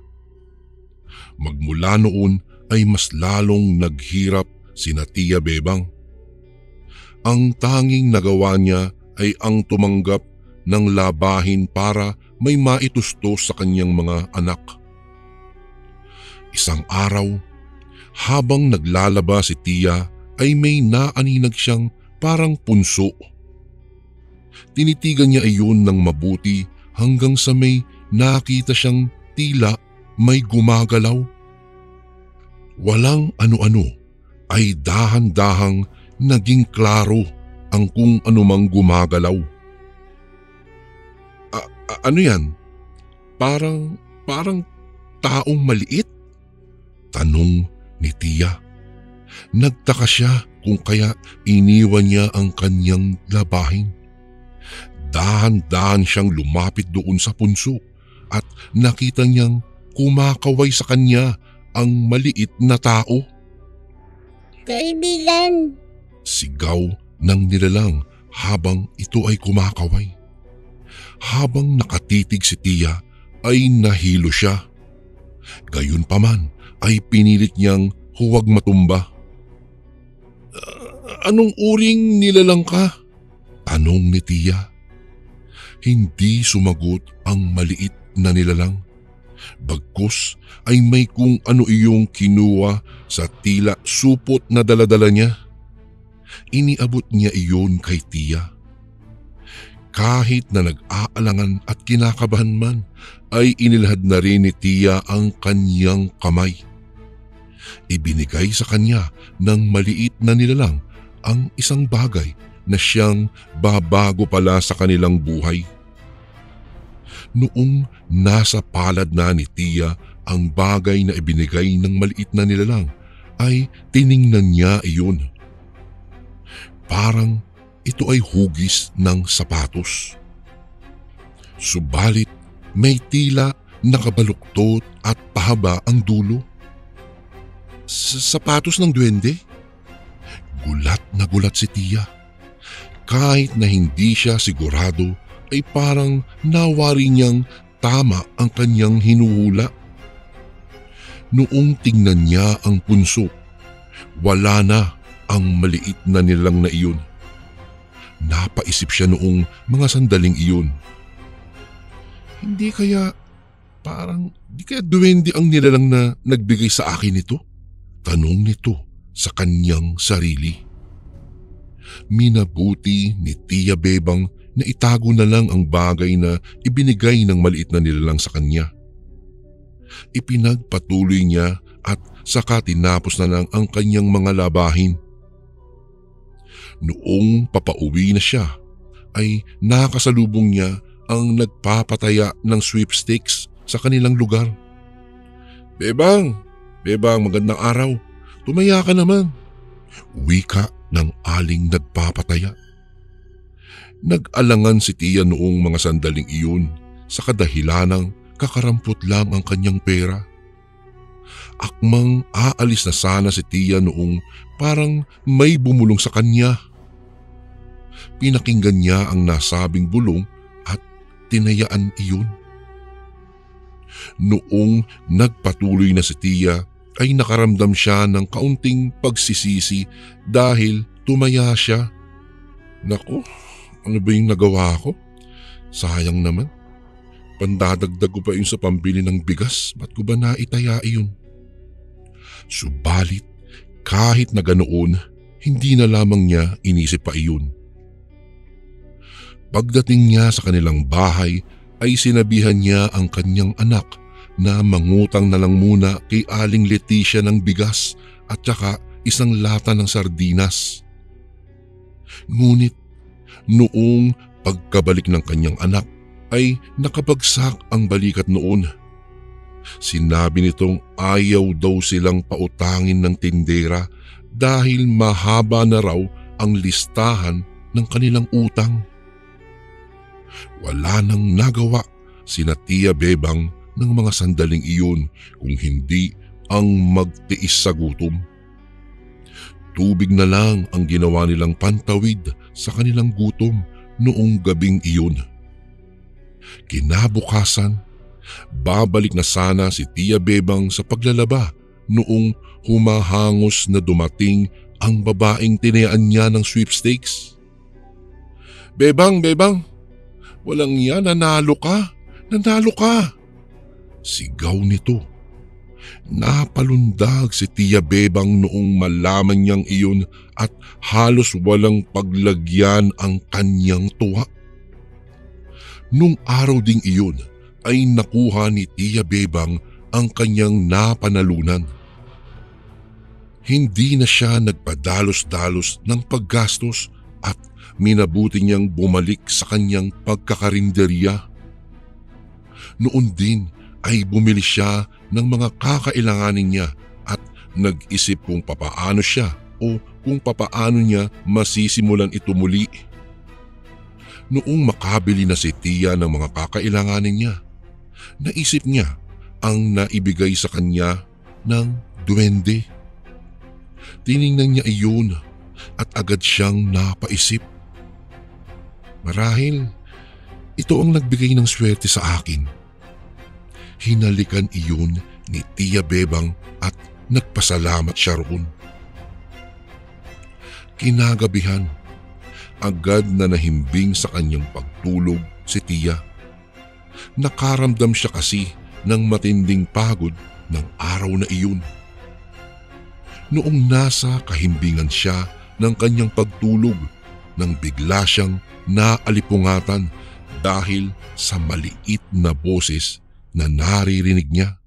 B: Magmula noon ay mas lalong naghirap sina Tiya Bebang. Ang tanging nagawa niya ay ang tumanggap ng labahin para may maitustos sa kanyang mga anak. Isang araw, habang naglalaba si Tiya ay may naaninag siyang parang punso. Tinitigan niya iyon ng mabuti hanggang sa may nakita siyang tila may gumagalaw. Walang ano-ano ay dahan-dahang naging klaro ang kung anumang gumagalaw. Ano yan? Parang taong maliit? Tanong ni Tiya. Nagtaka siya kung kaya iniwan niya ang kanyang labahin. Dahan-dahan siyang lumapit doon sa punso at nakita niyang kumakaway sa kanya ang maliit na tao.
C: Kaibigan!
B: Sigaw ng nilalang habang ito ay kumakaway. Habang nakatitig si Tiya ay nahilo siya. Gayunpaman ay pinilit niyang huwag matumba. Anong uring nilalang ka? Tanong ni Tiya. Hindi sumagot ang maliit na nilalang. Bagkus ay may kung ano iyong kinuha sa tila supot na daladala niya. Iniabot niya iyon kay Tiya. Kahit na nag-aalangan at kinakabahan man, ay inilahad na rin ni Tiya ang kanyang kamay. Ibinigay sa kanya ng maliit na nilalang ang isang bagay na siyang babago pala sa kanilang buhay. Noong nasa palad na ni Tiya ang bagay na ibinigay ng maliit na nilalang, ay tiningnan niya iyon. Parang ito ay hugis ng sapatos. Subalit may tila nakabaluktot at pahaba ang dulo. Sapatos ng duwende? Gulat na gulat si Tiya. Kahit na hindi siya sigurado ay parang nawari niyang tama ang kanyang hinuhula. Noong tingnan niya ang punso, wala na ang maliit na nilalang na iyon. Napaisip siya noong mga sandaling iyon. Hindi kaya duwende ang nilalang na nagbigay sa akin nito? Tanong nito sa kanyang sarili. Minabuti ni Tiya Bebang na itago na lang ang bagay na ibinigay ng maliit na nilalang sa kanya. Ipinagpatuloy niya at saka tinapos na lang ang kanyang mga labahin. Noong papauwi na siya, ay nakasalubong niya ang nagpapataya ng sweepstakes sa kanilang lugar. Bebang, magandang araw. Tumaya ka naman. Wika ng aling nagpapataya. Nag-alangan si Tiya noong mga sandaling iyon sa kadahilanang kakarampot lang ang kanyang pera. Akmang aalis na sana si Tiya noong parang may bumulong sa kanya. Pinakinggan niya ang nasabing bulong at tinayaan iyon. Noong nagpatuloy na si Tiya ay nakaramdam siya ng kaunting pagsisisi dahil tumaya siya. Naku, ano ba yung nagawa ko? Sayang naman. Pandadagdag ko pa yun sa pambili ng bigas. Ba't ko ba naitaya iyon? Subalit, kahit na ganoon, hindi na lamang niya inisip pa iyon. Pagdating niya sa kanilang bahay ay sinabihan niya ang kanyang anak na mangutang na lang muna kay Aling Leticia ng bigas at saka isang lata ng sardinas. Ngunit noong pagkabalik ng kanyang anak ay nakabagsak ang balikat noon. Sinabi nitong ayaw daw silang pautangin ng tindera dahil mahaba na raw ang listahan ng kanilang utang. Wala nang nagawa sina Tia Bebang ng mga sandaling iyon kung hindi ang magtiis sa gutom. Tubig na lang ang ginawa nilang pantawid sa kanilang gutom noong gabing iyon. Kinabukasan, babalik na sana si Tia Bebang sa paglalaba noong humahangos na dumating ang babaeng tinayaan niya ng sweepstakes. "Bebang, Bebang, walang yan, nanalo ka, nanalo ka!" Sigaw nito. Napalundag si Tia Bebang noong malaman niyang iyon at halos walang paglagyan ang kanyang tuwa. Nung araw ding iyon ay nakuha ni Tia Bebang ang kanyang napanalunan. Hindi na siya nagpadalos-dalos ng paggastos at minabuti niyang bumalik sa kanyang pagkakarinderya. Noon din ay bumili siya ng mga kakailanganin niya at nag-isip kung papaano siya o kung papaano niya masisimulan ito muli. Noong makabili na si Tia ng mga kakailanganin niya, naisip niya ang naibigay sa kanya ng duwende. Tiningnan niya iyon at agad siyang napaisip. Marahil ito ang nagbigay ng swerte sa akin. Hinalikan iyon ni Tia Bebang at nagpasalamat siya roon. Kinagabihan, agad na nahimbing sa kanyang pagtulog si Tia. Nakaramdam siya kasi ng matinding pagod ng araw na iyon. Noong nasa kahimbingan siya ng kanyang pagtulog nang bigla siyang naalipungatan dahil sa maliit na boses na naririnig niya.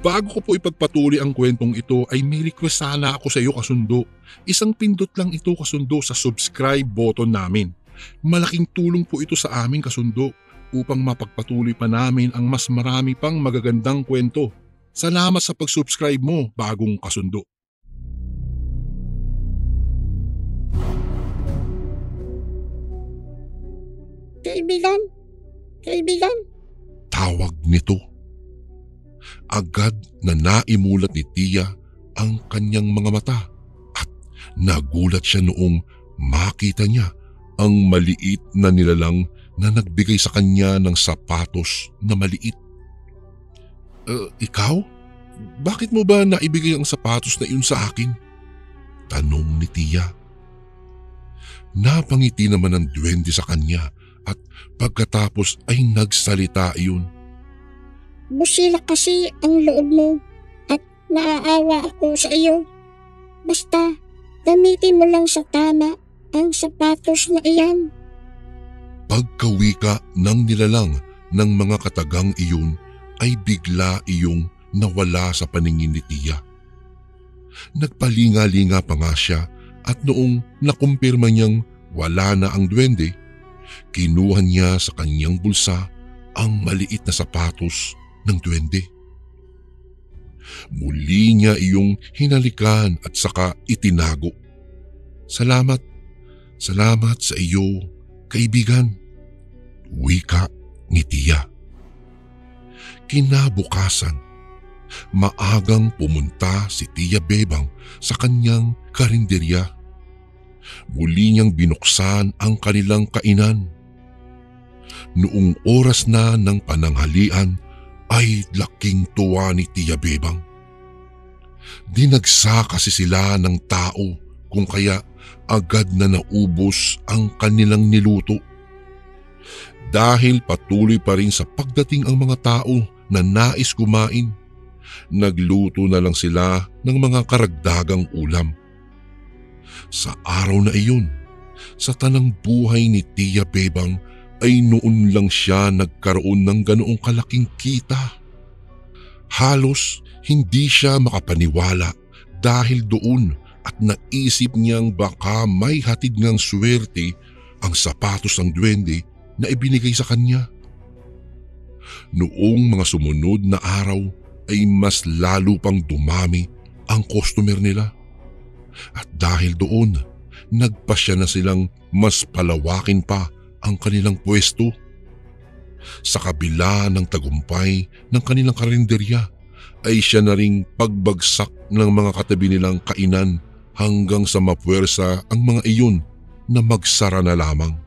B: Bago ko po ipagpatuloy ang kwentong ito ay may request sana ako sa iyo kasundo. Isang pindot lang ito kasundo sa subscribe button namin. Malaking tulong po ito sa amin kasundo upang mapagpatuloy pa namin ang mas marami pang magagandang kwento. Salamat sa pag-subscribe mo, bagong kasundo.
C: Kaibigan,
B: Tawag nito. Agad na naimulat ni Tia ang kanyang mga mata at nagulat siya noong makita niya ang maliit na nilalang na nagbigay sa kanya ng sapatos na maliit. Ikaw? Bakit mo ba naibigay ang sapatos na iyon sa akin?" Tanong ni Tia. Napangiti naman ang duwende sa kanya at pagkatapos ay nagsalita iyon.
C: busila kasi ang loob mo at naaawa ako sa iyo. Basta, gamitin mo lang sa tama ang sapatos na iyan.
B: Pagkawika ng nilalang ng mga katagang iyon ay bigla iyong nawala sa paningin ni Tia. Nagpalinga-linga pa nga siya at noong nakumpirma niyang wala na ang duwende, kinuha niya sa kanyang bulsa ang maliit na sapatos ng duwende. Muli niya iyong hinalikan at saka itinago. Salamat sa iyo, kaibigan," wika ni Tia. Kinabukasan, maagang pumunta si Tia Bebang sa kanyang karinderya. Muli niyang binuksan ang kanilang kainan. Noong oras na ng pananghalian ay laking tuwa ni Tia Bebang. Dinagsa kasi sila ng tao kung kaya agad na naubos ang kanilang niluto. Dahil patuloy pa rin sa pagdating ang mga tao na nais kumain, nagluto na lang sila ng mga karagdagang ulam. Sa araw na iyon, sa tanang buhay ni Tia Bebang ay noon lang siya nagkaroon ng ganoong kalaking kita. Halos Hindi siya makapaniwala dahil doon at naisip niyang baka may hatid ngang swerte ang sapatos ng duwende na ibinigay sa kanya. Noong mga sumunod na araw ay mas lalo pang dumami ang customer nila. At dahil doon, nagpasya na silang mas palawakin pa ang kanilang pwesto. Sa kabila ng tagumpay ng kanilang karinderya ay siya na ring pagbagsak ng mga katabi nilang kainan hanggang sa mapuwersa ang mga iyon na magsara na lamang.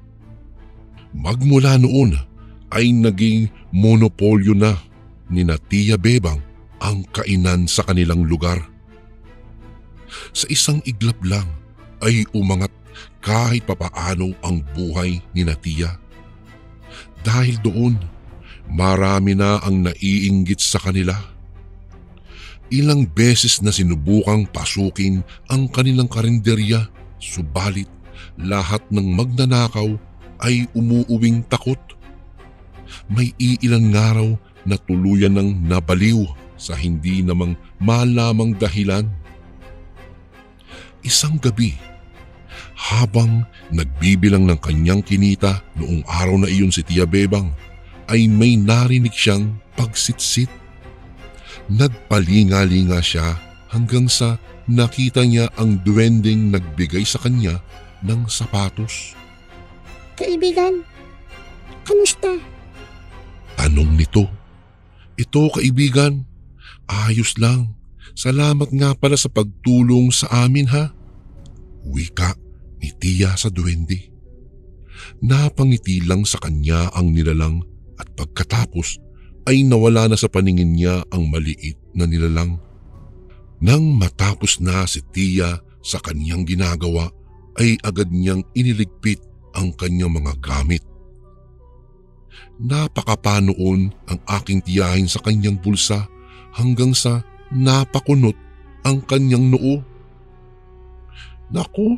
B: Magmula noon ay naging monopolyo na ni Tia Bebang ang kainan sa kanilang lugar. Sa isang iglap lang ay umangat kahit papaano ang buhay ni Tia. Dahil doon, marami na ang naiinggit sa kanila. Ilang beses na sinubukang pasukin ang kanilang karinderya, subalit lahat ng magnanakaw ay umuuwing takot. May iilang araw na tuluyan ng nabaliw sa hindi namang malamang dahilan. Isang gabi, habang nagbibilang ng kanyang kinita noong araw na iyon si Tia Bebang, ay may narinig siyang pagsitsit. Nagpalinga-linga siya hanggang sa nakita niya ang duwending nagbigay sa kanya ng sapatos.
C: Kaibigan, kamusta?
B: Tanong nito. Ito kaibigan, ayos lang. Salamat nga pala sa pagtulong sa amin ha. Wika ni Tia sa duwende. Napangiti lang sa kanya ang nilalang at pagkatapos ay nawala na sa paningin niya ang maliit na nilalang. Nang matapos na si Tia sa kanyang ginagawa ay agad niyang iniligpit ang kanyang mga gamit. Napakapa noon ang aking tiyahin sa kanyang bulsa hanggang sa napakunot ang kanyang noo. Naku,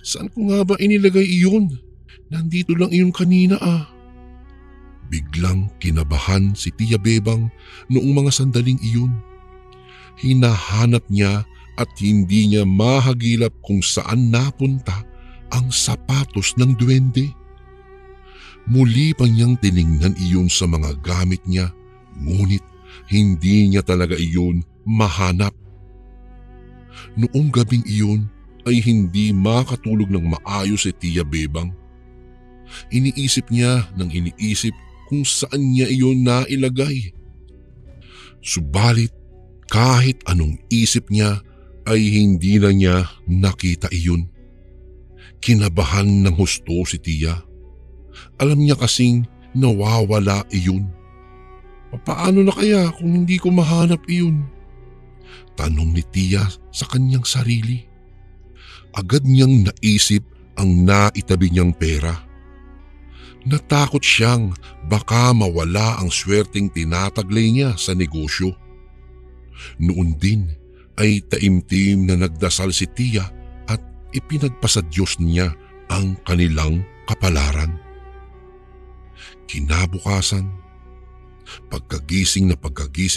B: saan ko nga ba inilagay iyon? Nandito lang iyon kanina ah. Biglang kinabahan si Tia Bebang noong mga sandaling iyon. Hinahanap niya at hindi niya mahagilap kung saan napunta ang sapatos ng duwende. Muli pa niyang tiningnan iyon sa mga gamit niya, ngunit hindi niya talaga iyon mahanap. Noong gabing iyon ay hindi makatulog ng maayos si Tia Bebang. Iniisip niya ng iniisip kung saan niya iyon nailagay. Subalit kahit anong isip niya ay hindi na niya nakita iyon. Kinabahan ng husto si Tia. Alam niya kasing nawawala iyon. Paano na kaya kung hindi ko mahanap iyon? Tanong ni Tia sa kanyang sarili. Agad niyang naisip ang naitabi niyang pera. Natakot siyang baka mawala ang swerteng tinataglay niya sa negosyo. Noon din ay taimtim na nagdasal si Tia at ipinagpasa Diyos niya ang kanilang kapalaran. Kinabukasan, pagkagising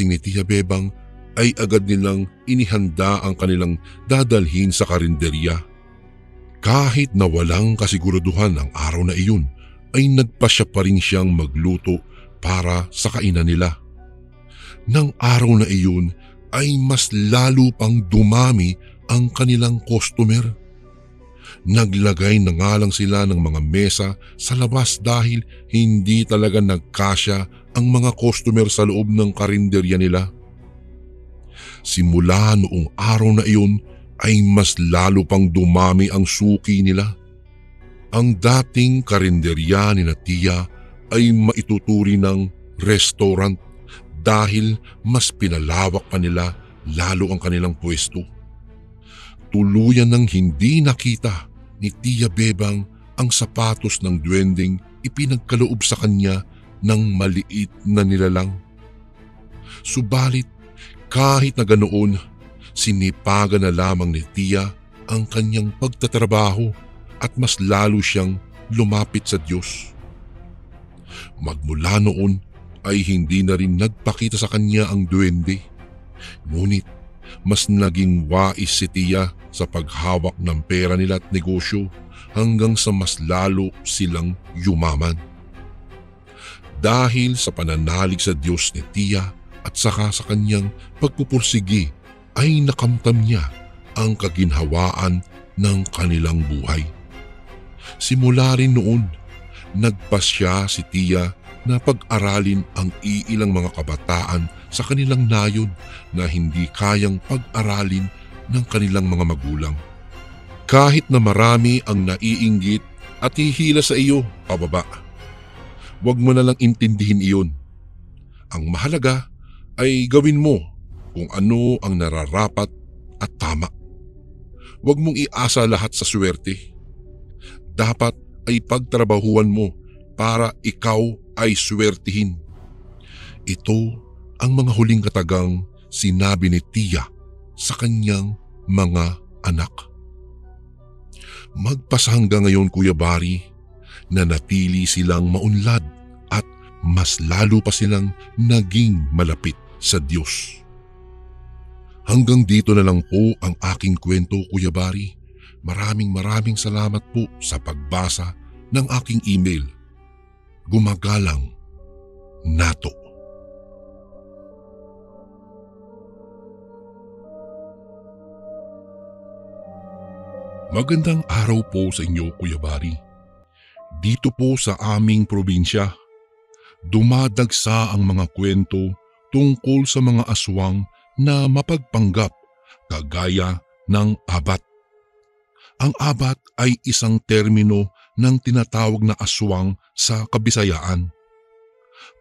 B: ni Tia Bebang ay agad nilang inihanda ang kanilang dadalhin sa karinderya. Kahit na walang kasiguraduhan ang araw na iyon, ay nagpasya pa rin siyang magluto para sa kainan nila. Nang araw na iyon ay mas lalo pang dumami ang kanilang customer. Naglagay na nga lang sila ng mga mesa sa labas dahil hindi talaga nagkasya ang mga customer sa loob ng karinderya nila. Simula noong araw na iyon ay mas lalo pang dumami ang suki nila. Ang dating karinderya ni Tia ay maituturi ng restaurant dahil mas pinalawak pa nila lalo ang kanilang pwesto. Tuluyan ng hindi nakita ni Tia Bebang ang sapatos ng duwending ipinagkaloob sa kanya ng maliit na nilalang. Subalit kahit na ganoon, sinipagan na lamang ni Tia ang kanyang pagtatrabaho at mas lalo siyang lumapit sa Diyos. Magmula noon ay hindi na rin nagpakita sa kanya ang duwende. Ngunit mas naging wais si Tia sa paghawak ng pera nila at negosyo hanggang sa mas lalo silang yumaman. Dahil sa pananalig sa Diyos ni Tia at saka sa kanyang pagpupursigi ay nakamtam niya ang kaginhawaan ng kanilang buhay. Simula rin noon, nagpasya si Tia na pag-aralin ang iilang mga kabataan sa kanilang nayon na hindi kayang pag-aralin ng kanilang mga magulang. Kahit na marami ang naiinggit at hihila sa iyo pababa, huwag mo na lang intindihin iyon. Ang mahalaga ay gawin mo kung ano ang nararapat at tama. Huwag mong iasa lahat sa swerte. Dapat ay pagtrabahuan mo para ikaw ay swertihin. Ito ang mga huling katagang sinabi ni Tia sa kanyang mga anak. Magpasa hanggang ngayon, Kuya Bari, na natili silang maunlad at mas lalo pa silang naging malapit sa Diyos. Hanggang dito na lang po ang aking kwento, Kuya Bari. Maraming salamat po sa pagbasa ng aking email. Gumagalang, Nato. Magandang araw po sa inyo, Kuya Bari. Dito po sa aming probinsya, dumadagsa ang mga kwento tungkol sa mga aswang na mapagpanggap kagaya ng abat. Ang abat ay isang termino ng tinatawag na aswang sa Kabisayaan.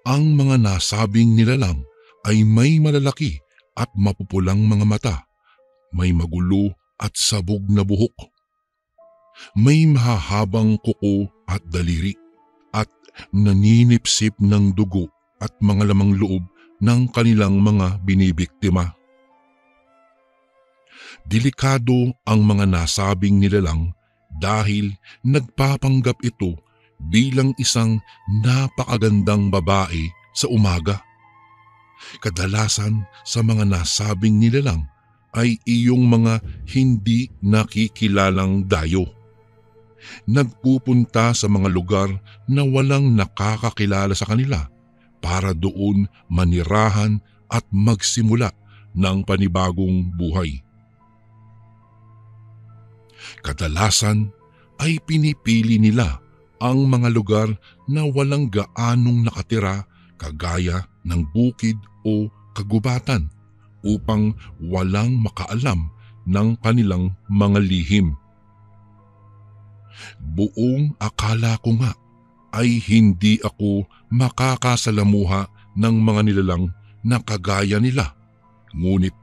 B: Ang mga nasabing nilalang ay may malalaki at mapupulang mga mata, may magulo at sabog na buhok, may mahahabang kuko at daliri, at naninipsip ng dugo at mga lamang loob ng kanilang mga binibiktima. Delikado ang mga nasabing nilalang dahil nagpapanggap ito bilang isang napakagandang babae sa umaga. Kadalasan sa mga nasabing nilalang ay iyong mga hindi nakikilalang dayo. Nagpupunta sa mga lugar na walang nakakakilala sa kanila para doon manirahan at magsimula ng panibagong buhay. Kadalasan ay pinipili nila ang mga lugar na walang gaanong nakatira kagaya ng bukid o kagubatan upang walang makaalam ng kanilang mga lihim. Buong akala ko nga ay hindi ako makakasalamuha ng mga nilalang na kagaya nila. Ngunit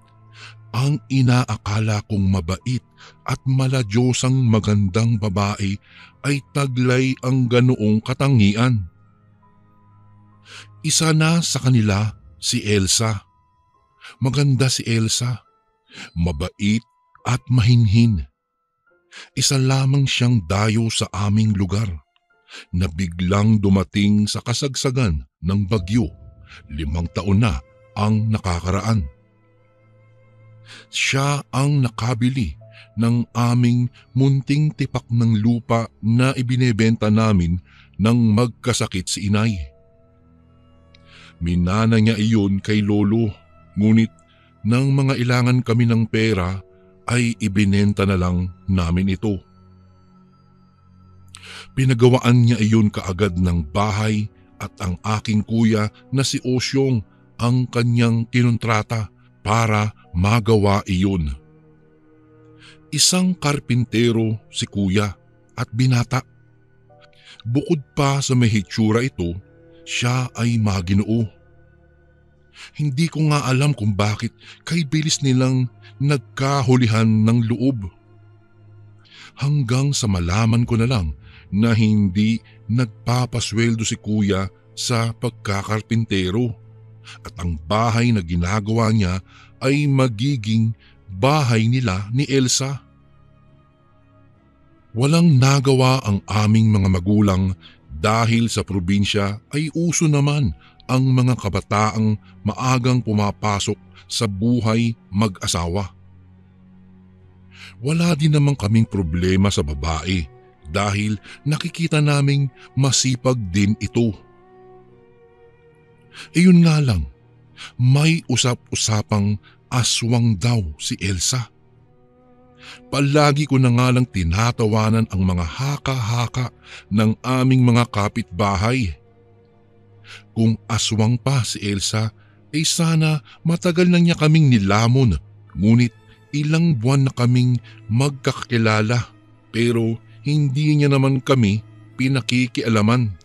B: ang inaakala kong mabait at maladyosang magandang babae ay taglay ang ganoong katangian. Isa na sa kanila si Elsa. Maganda si Elsa, mabait at mahinhin. Isa lamang siyang dayo sa aming lugar na biglang dumating sa kasagsagan ng bagyo. 5 taon na ang nakakaraan. Siya ang nakabili ng aming munting tipak ng lupa na ibinebenta namin nang magkasakit si inay. Minana niya iyon kay lolo, ngunit nang mga ilangan kami ng pera ay ibinenta na lang namin ito. Pinagawaan niya iyon kaagad ng bahay at ang aking kuya na si Osyong ang kanyang kinontrata para magawa iyon. Isang karpintero si kuya at binata. Bukod pa sa may hitsura ito, siya ay maginoo. Hindi ko nga alam kung bakit kay bilis nilang nagkahulihan ng loob. Hanggang sa malaman ko na lang na hindi nagpapasweldo si kuya sa pagkakarpintero at ang bahay na ginagawa niya ay magiging bahay nila ni Elsa. Walang nagawa ang aming mga magulang dahil sa probinsya ay uso naman ang mga kabataang maagang pumapasok sa buhay mag-asawa. Wala din naman kaming problema sa babae dahil nakikita naming masipag din ito. Iyon nga lang, may usap-usapang aswang daw si Elsa. Palagi ko na nga lang tinatawanan ang mga haka-haka ng aming mga kapitbahay. Kung aswang pa si Elsa, ay sana matagal na niya kaming nilamon, ngunit ilang buwan na kaming magkakilala pero hindi niya naman kami pinakikialaman.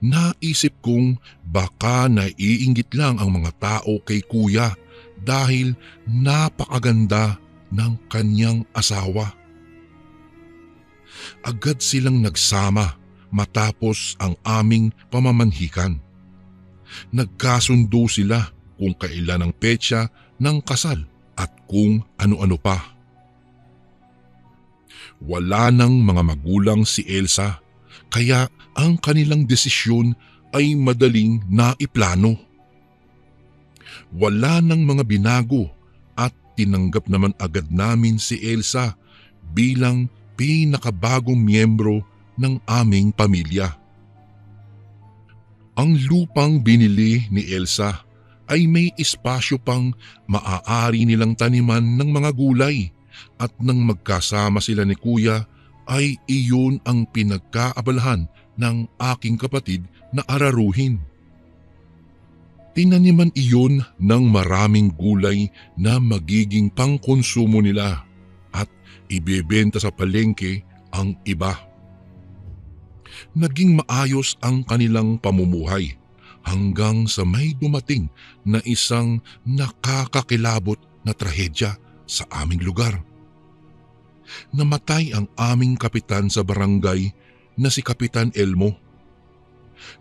B: Naisip kong baka naiinggit lang ang mga tao kay kuya dahil napakaganda ng kanyang asawa. Agad silang nagsama matapos ang aming pamamanhikan. Nagkasundo sila kung kailan ang petsa ng kasal at kung ano-ano pa. Wala nang mga magulang si Elsa kaya ang kanilang desisyon ay madaling naiplano. Wala nang mga binago at tinanggap naman agad namin si Elsa bilang pinakabagong miyembro ng aming pamilya. Ang lupang binili ni Elsa ay may espasyo pang maaari nilang taniman ng mga gulay at nang magkasama sila ni kuya ay iyon ang pinagkaabalahan ng aking kapatid na araruhin. Tinaniman iyon ng maraming gulay na magiging pangkonsumo nila at ibebenta sa palengke ang iba. Naging maayos ang kanilang pamumuhay hanggang sa may dumating na isang nakakakilabot na trahedya sa aming lugar. Namatay ang aming kapitan sa barangay na si Kapitan Elmo.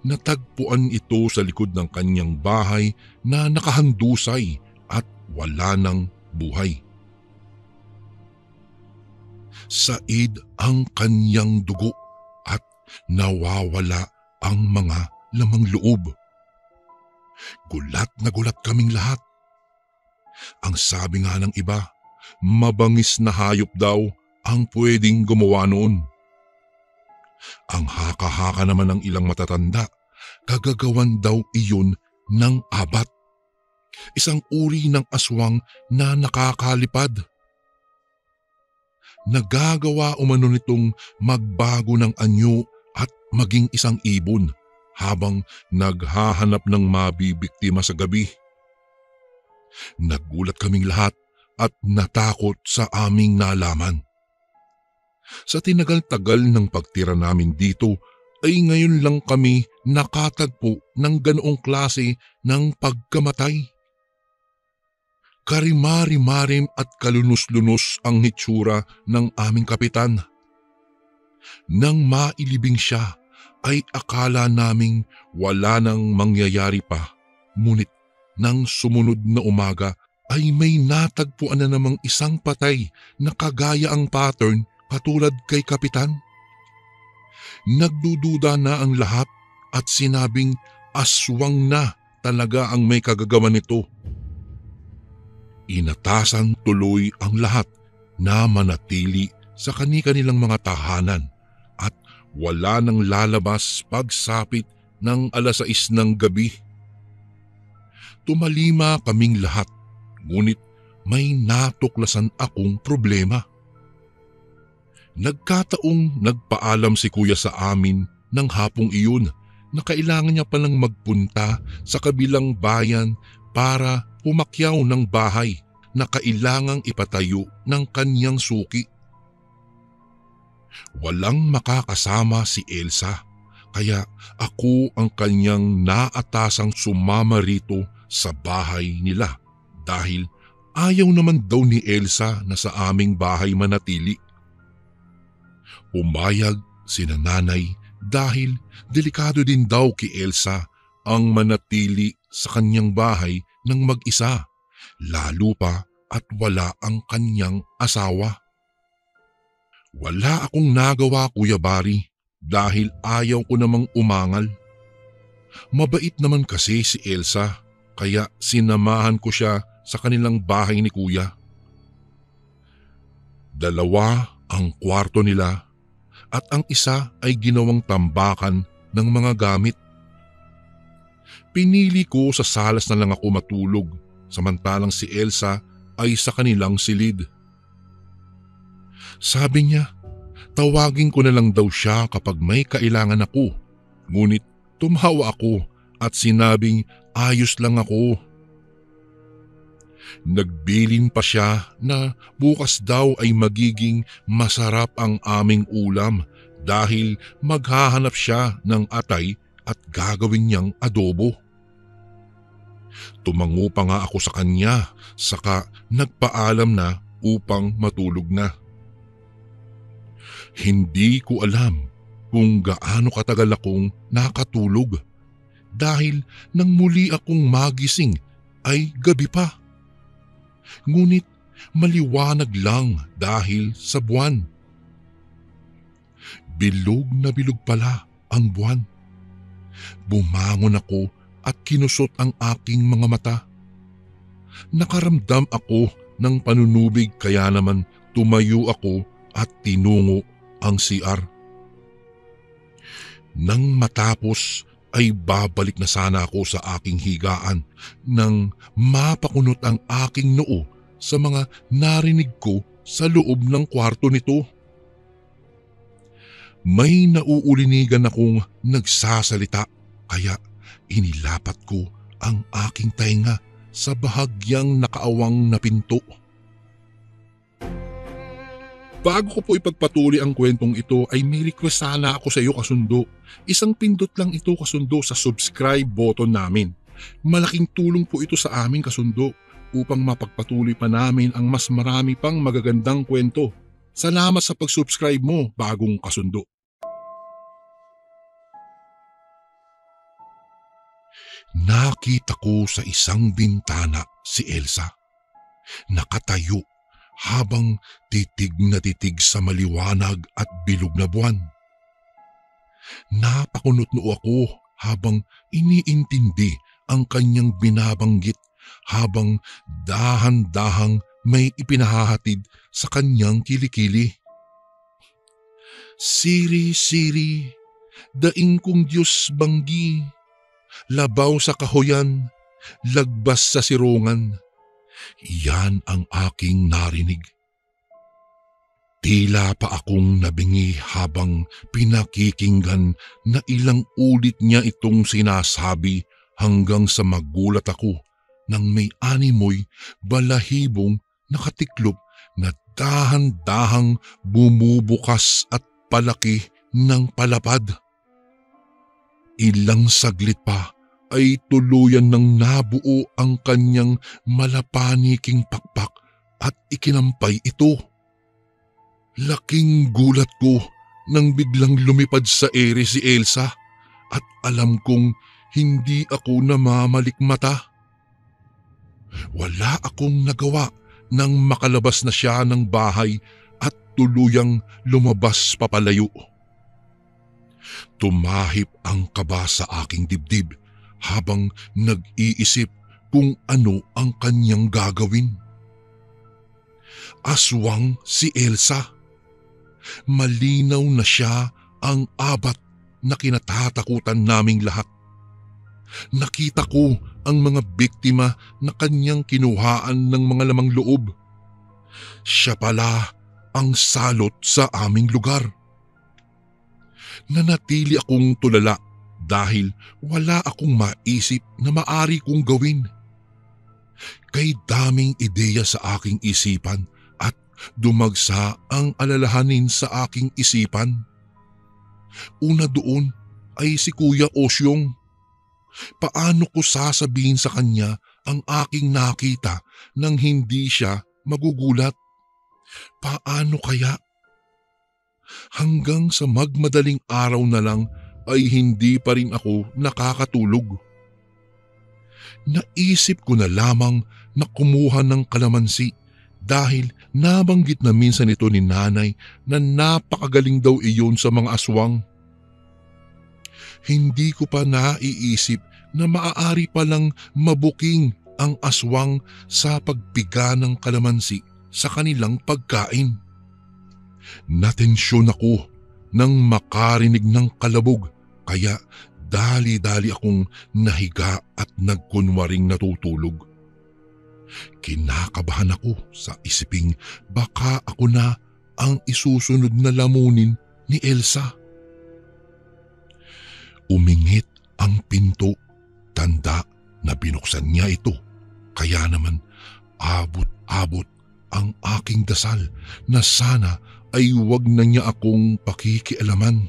B: Natagpuan ito sa likod ng kanyang bahay na nakahandusay at wala ng buhay. Said ang kanyang dugo at nawawala ang mga lamang loob. Gulat na gulat kaming lahat. Ang sabi nga ng iba, mabangis na hayop daw ang pwedeng gumawa noon. Ang haka-haka naman ng ilang matatanda, kagagawan daw iyon ng abat. Isang uri ng aswang na nakakalipad. Nagagawa umano nitong magbago ng anyo at maging isang ibon habang naghahanap ng mabibiktima sa gabi. Nagulat kaming lahat at natakot sa aming nalaman. Sa tinagal-tagal ng pagtira namin dito ay ngayon lang kami nakatagpo ng ganoong klase ng pagkamatay. Karimari-marim at kalunos-lunos ang hitsura ng aming kapitan. Nang mailibing siya ay akala naming wala nang mangyayari pa, ngunit nang sumunod na umaga ay may natagpuan na namang isang patay na kagaya ang pattern katulad kay kapitan. Nagdududa na ang lahat at sinabing aswang na talaga ang may kagagawa nito. Inatasan tuloy ang lahat na manatili sa kani-kanilang mga tahanan at wala nang lalabas pagsapit ng 6:00 ng gabi. Tumalima kaming lahat, ngunit may natuklasan akong problema. Nagkataong nagpaalam si kuya sa amin ng hapong iyon na kailangan niya palang magpunta sa kabilang bayan para pumakyaw ng bahay na kailangang ipatayo ng kanyang suki. Walang makakasama si Elsa kaya ako ang kanyang naatasang sumama rito sa bahay nila dahil ayaw naman daw ni Elsa na sa aming bahay manatili. Umayag sina nanay dahil delikado din daw kay Elsa ang manatili sa kanyang bahay ng mag-isa, lalo pa at wala ang kanyang asawa. Wala akong nagawa, Kuya Bari, dahil ayaw ko namang umangal. Mabait naman kasi si Elsa, kaya sinamahan ko siya sa kanilang bahay ni Kuya. Dalawa ang kwarto nila at ang isa ay ginawang tambakan ng mga gamit. Pinili ko sa salas na lang ako matulog, samantalang si Elsa ay sa kanilang silid. Sabi niya, tawagin ko na lang daw siya kapag may kailangan ako. Ngunit tumawa ako at sinabing ayos lang ako. Nagbilin pa siya na bukas daw ay magiging masarap ang aming ulam dahil maghahanap siya ng atay at gagawin niyang adobo. Tumango pa nga ako sa kanya, saka nagpaalam na upang matulog na. Hindi ko alam kung gaano katagal akong nakatulog dahil nang muli akong magising ay gabi pa. Ngunit maliwanag lang dahil sa buwan. Bilog na bilog pala ang buwan. Bumangon ako at kinusot ang aking mga mata. Nakaramdam ako ng panunubig kaya naman tumayo ako at tinungo ang CR. Nang matapos ay babalik na sana ako sa aking higaan nang mapakunot ang aking noo sa mga narinig ko sa loob ng kwarto nito. May nauulinigan akong nagsasalita kaya inilapat ko ang aking tainga sa bahagyang nakaawang na pinto. Bago ko po ipagpatuloy ang kwentong ito ay may request sana ako sa iyo kasundo. Isang pindot lang ito kasundo sa subscribe button namin. Malaking tulong po ito sa aming kasundo upang mapagpatuloy pa namin ang mas marami pang magagandang kwento. Salamat sa pag-subscribe mo, bagong kasundo. Nakita ko sa isang bintana si Elsa. Nakatayo habang titig na titig sa maliwanag at bilog na buwan. Napakunot noo ako habang iniintindi ang kanyang binabanggit habang dahan-dahang may ipinahahatid sa kanyang kilikili. Siri-siri, daing kong Diyos banggi, labaw sa kahoyan, lagbas sa sirungan. Iyan ang aking narinig. Tila pa akong nabingi habang pinakikinggan na ilang ulit niya itong sinasabi hanggang sa magulat ako nang may animoy balahibong nakatiklop na dahan-dahang bumubukas at palaki ng palapad. Ilang saglit pa ay tuluyan ng nabuo ang kanyang malapaniking pakpak at ikinampay ito. Laking gulat ko nang biglang lumipad sa ere si Elsa at alam kong hindi ako namamalikmata. Wala akong nagawa nang makalabas na siya ng bahay at tuluyang lumabas papalayo. Tumahip ang kaba sa aking dibdib habang nag-iisip kung ano ang kanyang gagawin. Aswang si Elsa. Malinaw na siya ang abat na kinatatakutan naming lahat. Nakita ko ang mga biktima na kanyang kinuhaan ng mga lamang loob. Siya pala ang salot sa aming lugar. Nanatili akong tulala dahil wala akong maisip na maari kong gawin. Kay daming ideya sa aking isipan at dumagsa ang alalahanin sa aking isipan. Una doon ay si Kuya Osyong. Paano ko sasabihin sa kanya ang aking nakita nang hindi siya magugulat? Paano kaya? Hanggang sa magmadaling araw na lang ay hindi pa rin ako nakakatulog. Naisip ko na lamang na kumuha ng kalamansi dahil nabanggit na minsan ito ni nanay na napakagaling daw iyon sa mga aswang. Hindi ko pa naiisip na maaari palang mabuking ang aswang sa pagpiga ng kalamansi sa kanilang pagkain. Natensyon ako nang makarinig ng kalabog, kaya dali-dali akong nahiga at nagkunwaring natutulog. Kinakabahan ako sa isiping baka ako na ang isusunod na lamunin ni Elsa. Umingit ang pinto, tanda na binuksan niya ito. Kaya naman abot-abot ang aking dasal na sana ay wag na niya akong pakikialaman.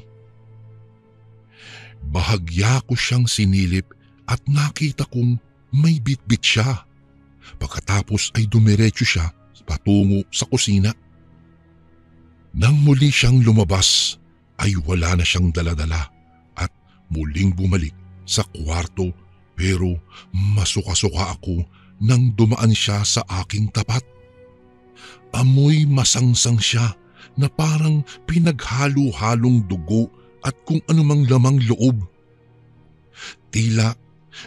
B: Bahagya ko siyang sinilip at nakita kong may bitbit siya. Pagkatapos ay dumiretso siya patungo sa kusina. Nang muli siyang lumabas ay wala na siyang daladala at muling bumalik sa kwarto, pero masuka-suka ako nang dumaan siya sa aking tapat. Amoy masangsang siya na parang pinaghalo-halong dugo at kung anumang lamang loob. Tila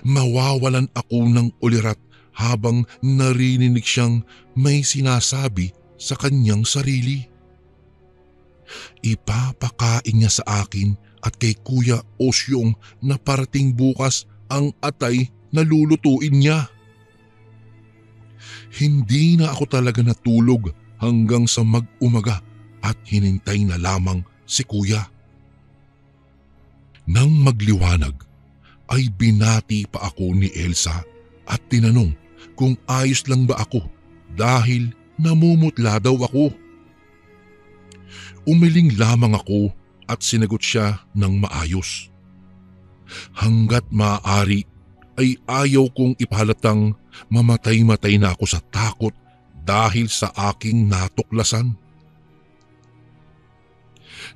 B: mawawalan ako ng ulirat habang narinig siyang may sinasabi sa kanyang sarili. Ipapakain niya sa akin at kay Kuya Osyong na parating bukas ang atay na lulutuin niya. Hindi na ako talaga natulog hanggang sa mag-umaga at hinintay na lamang si Kuya. Nang magliwanag ay binati pa ako ni Elsa at tinanong kung ayos lang ba ako dahil namumutla daw ako. Umiling lamang ako at sinagot siya ng maayos. Hanggat maaari ay ayaw kong ipahalatang mamatay-matay na ako sa takot dahil sa aking natuklasan.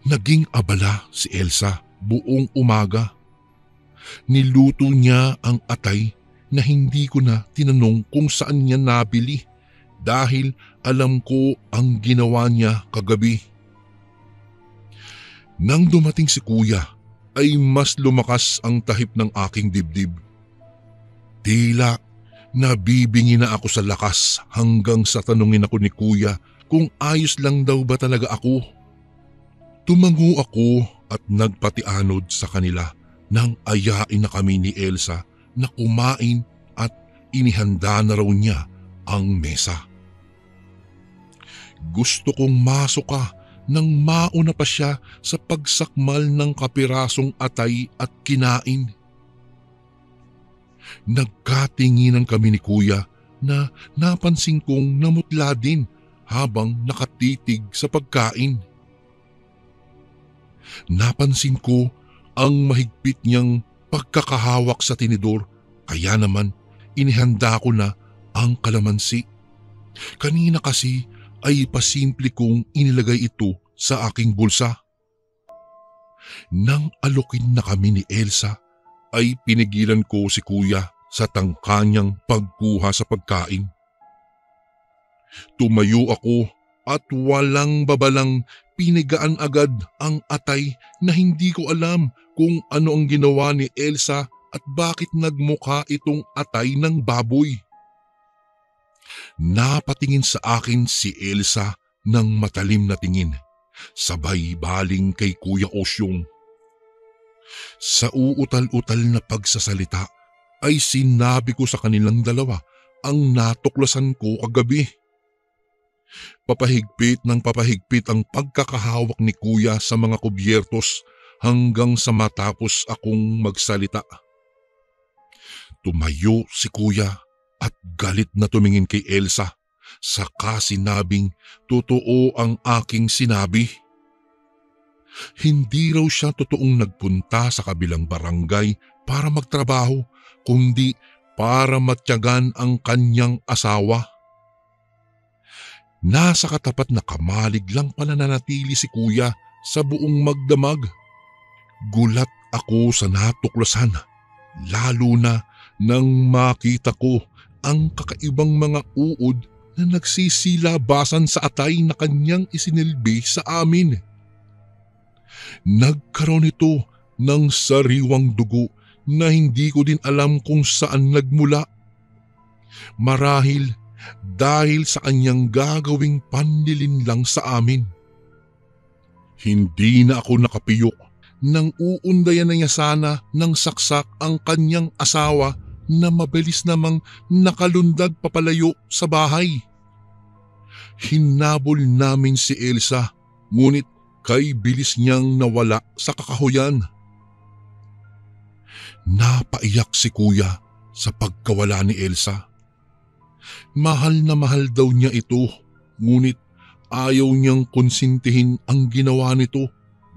B: Naging abala si Elsa buong umaga. Niluto niya ang atay na hindi ko na tinanong kung saan niya nabili dahil alam ko ang ginawa niya kagabi. Nang dumating si Kuya ay mas lumakas ang tahip ng aking dibdib. Tila nabibingi na ako sa lakas hanggang sa tanungin ako ni Kuya kung ayos lang daw ba talaga ako. Tumango ako at nagpatianod sa kanila nang ayain na kami ni Elsa na kumain at inihanda na raw niya ang mesa. Gusto kong masuka nang mauna pa siya sa pagsakmal ng kapirasong atay at kinain. Nagkatinginan kami ni Kuya na napansin kong namutla din habang nakatitig sa pagkain. Napansin ko ang mahigpit niyang pagkakahawak sa tinidor, kaya naman inihanda ko na ang kalamansi. Kanina kasi ay pasimple kong inilagay ito sa aking bulsa. Nang alukin na kami ni Elsa ay pinigilan ko si Kuya sa tangkanyang pagkuha sa pagkain. Tumayo ako at walang babalang pinigaan agad ang atay na hindi ko alam kung ano ang ginawa ni Elsa at bakit nagmukha itong atay ng baboy. Napatingin sa akin si Elsa ng matalim na tingin, sabay baling kay Kuya Osyong. Sa uutal-utal na pagsasalita ay sinabi ko sa kanilang dalawa ang natuklasan ko kagabi. Papahigpit ng papahigpit ang pagkakahawak ni Kuya sa mga kubyertos hanggang sa matapos akong magsalita. Tumayo si Kuya at galit na tumingin kay Elsa, saka sinabing totoo ang aking sinabi. Hindi raw siya totoong nagpunta sa kabilang barangay para magtrabaho, kundi para matyagan ang kanyang asawa. Nasa katapat na kamalig lang pala nanatili si Kuya sa buong magdamag. Gulat ako sa natuklasan, lalo na nang makita ko ang kakaibang mga uod na nagsisilabasan sa atay na kanyang isinilbi sa amin. Nagkaroon ito ng sariwang dugo na hindi ko din alam kung saan nagmula. Marahil dahil sa kanyang gagawing panlilinlang sa amin. Hindi na ako nakapiyok nang uundayan na niya sana ng saksak ang kanyang asawa na mabilis namang nakalundag papalayo sa bahay. Hinabol namin si Elsa, ngunit kay bilis niyang nawala sa kakahuyan. Napaiyak si kuya sa pagkawala ni Elsa. Mahal na mahal daw niya ito, ngunit ayaw niyang konsintihin ang ginawa nito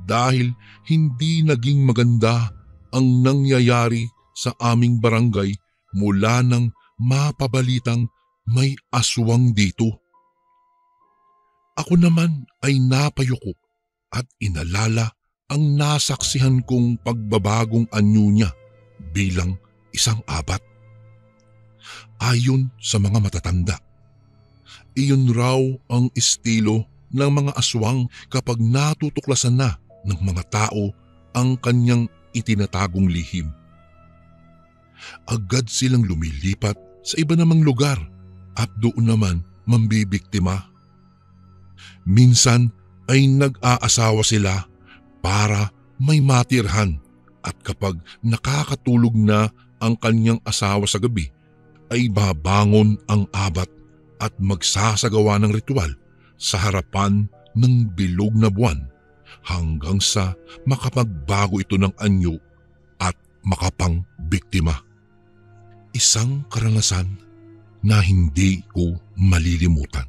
B: dahil hindi naging maganda ang nangyayari sa aming barangay mula nang mapabalitang may aswang dito. Ako naman ay napayuko at inalala ang nasaksihan kong pagbabagong anyo niya bilang isang abat. Ayon sa mga matatanda, iyon raw ang estilo ng mga aswang kapag natutuklasan na ng mga tao ang kanyang itinatagong lihim. Agad silang lumilipat sa iba namang lugar at doon naman mambibiktima. Minsan ay nag-aasawa sila para may matirhan at kapag nakakatulog na ang kanyang asawa sa gabi, ay babangon ang abat at magsasagawa ng ritual sa harapan ng bilog na buwan hanggang sa makapagbago ito ng anyo at makapang biktima. Isang karanasan na hindi ko malilimutan.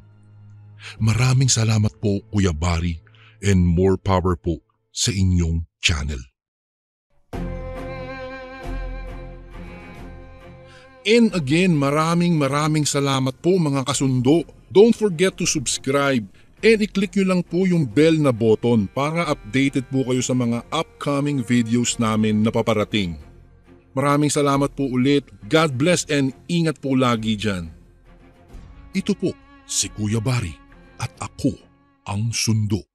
B: Maraming salamat po Kuya Barry and more power po sa inyong channel. And again, maraming salamat po mga kasundo. Don't forget to subscribe and i-click nyo lang po yung bell na button para updated po kayo sa mga upcoming videos namin na paparating. Maraming salamat po ulit. God bless and ingat po lagi dyan. Ito po si Kuya Barry at ako ang Sundo.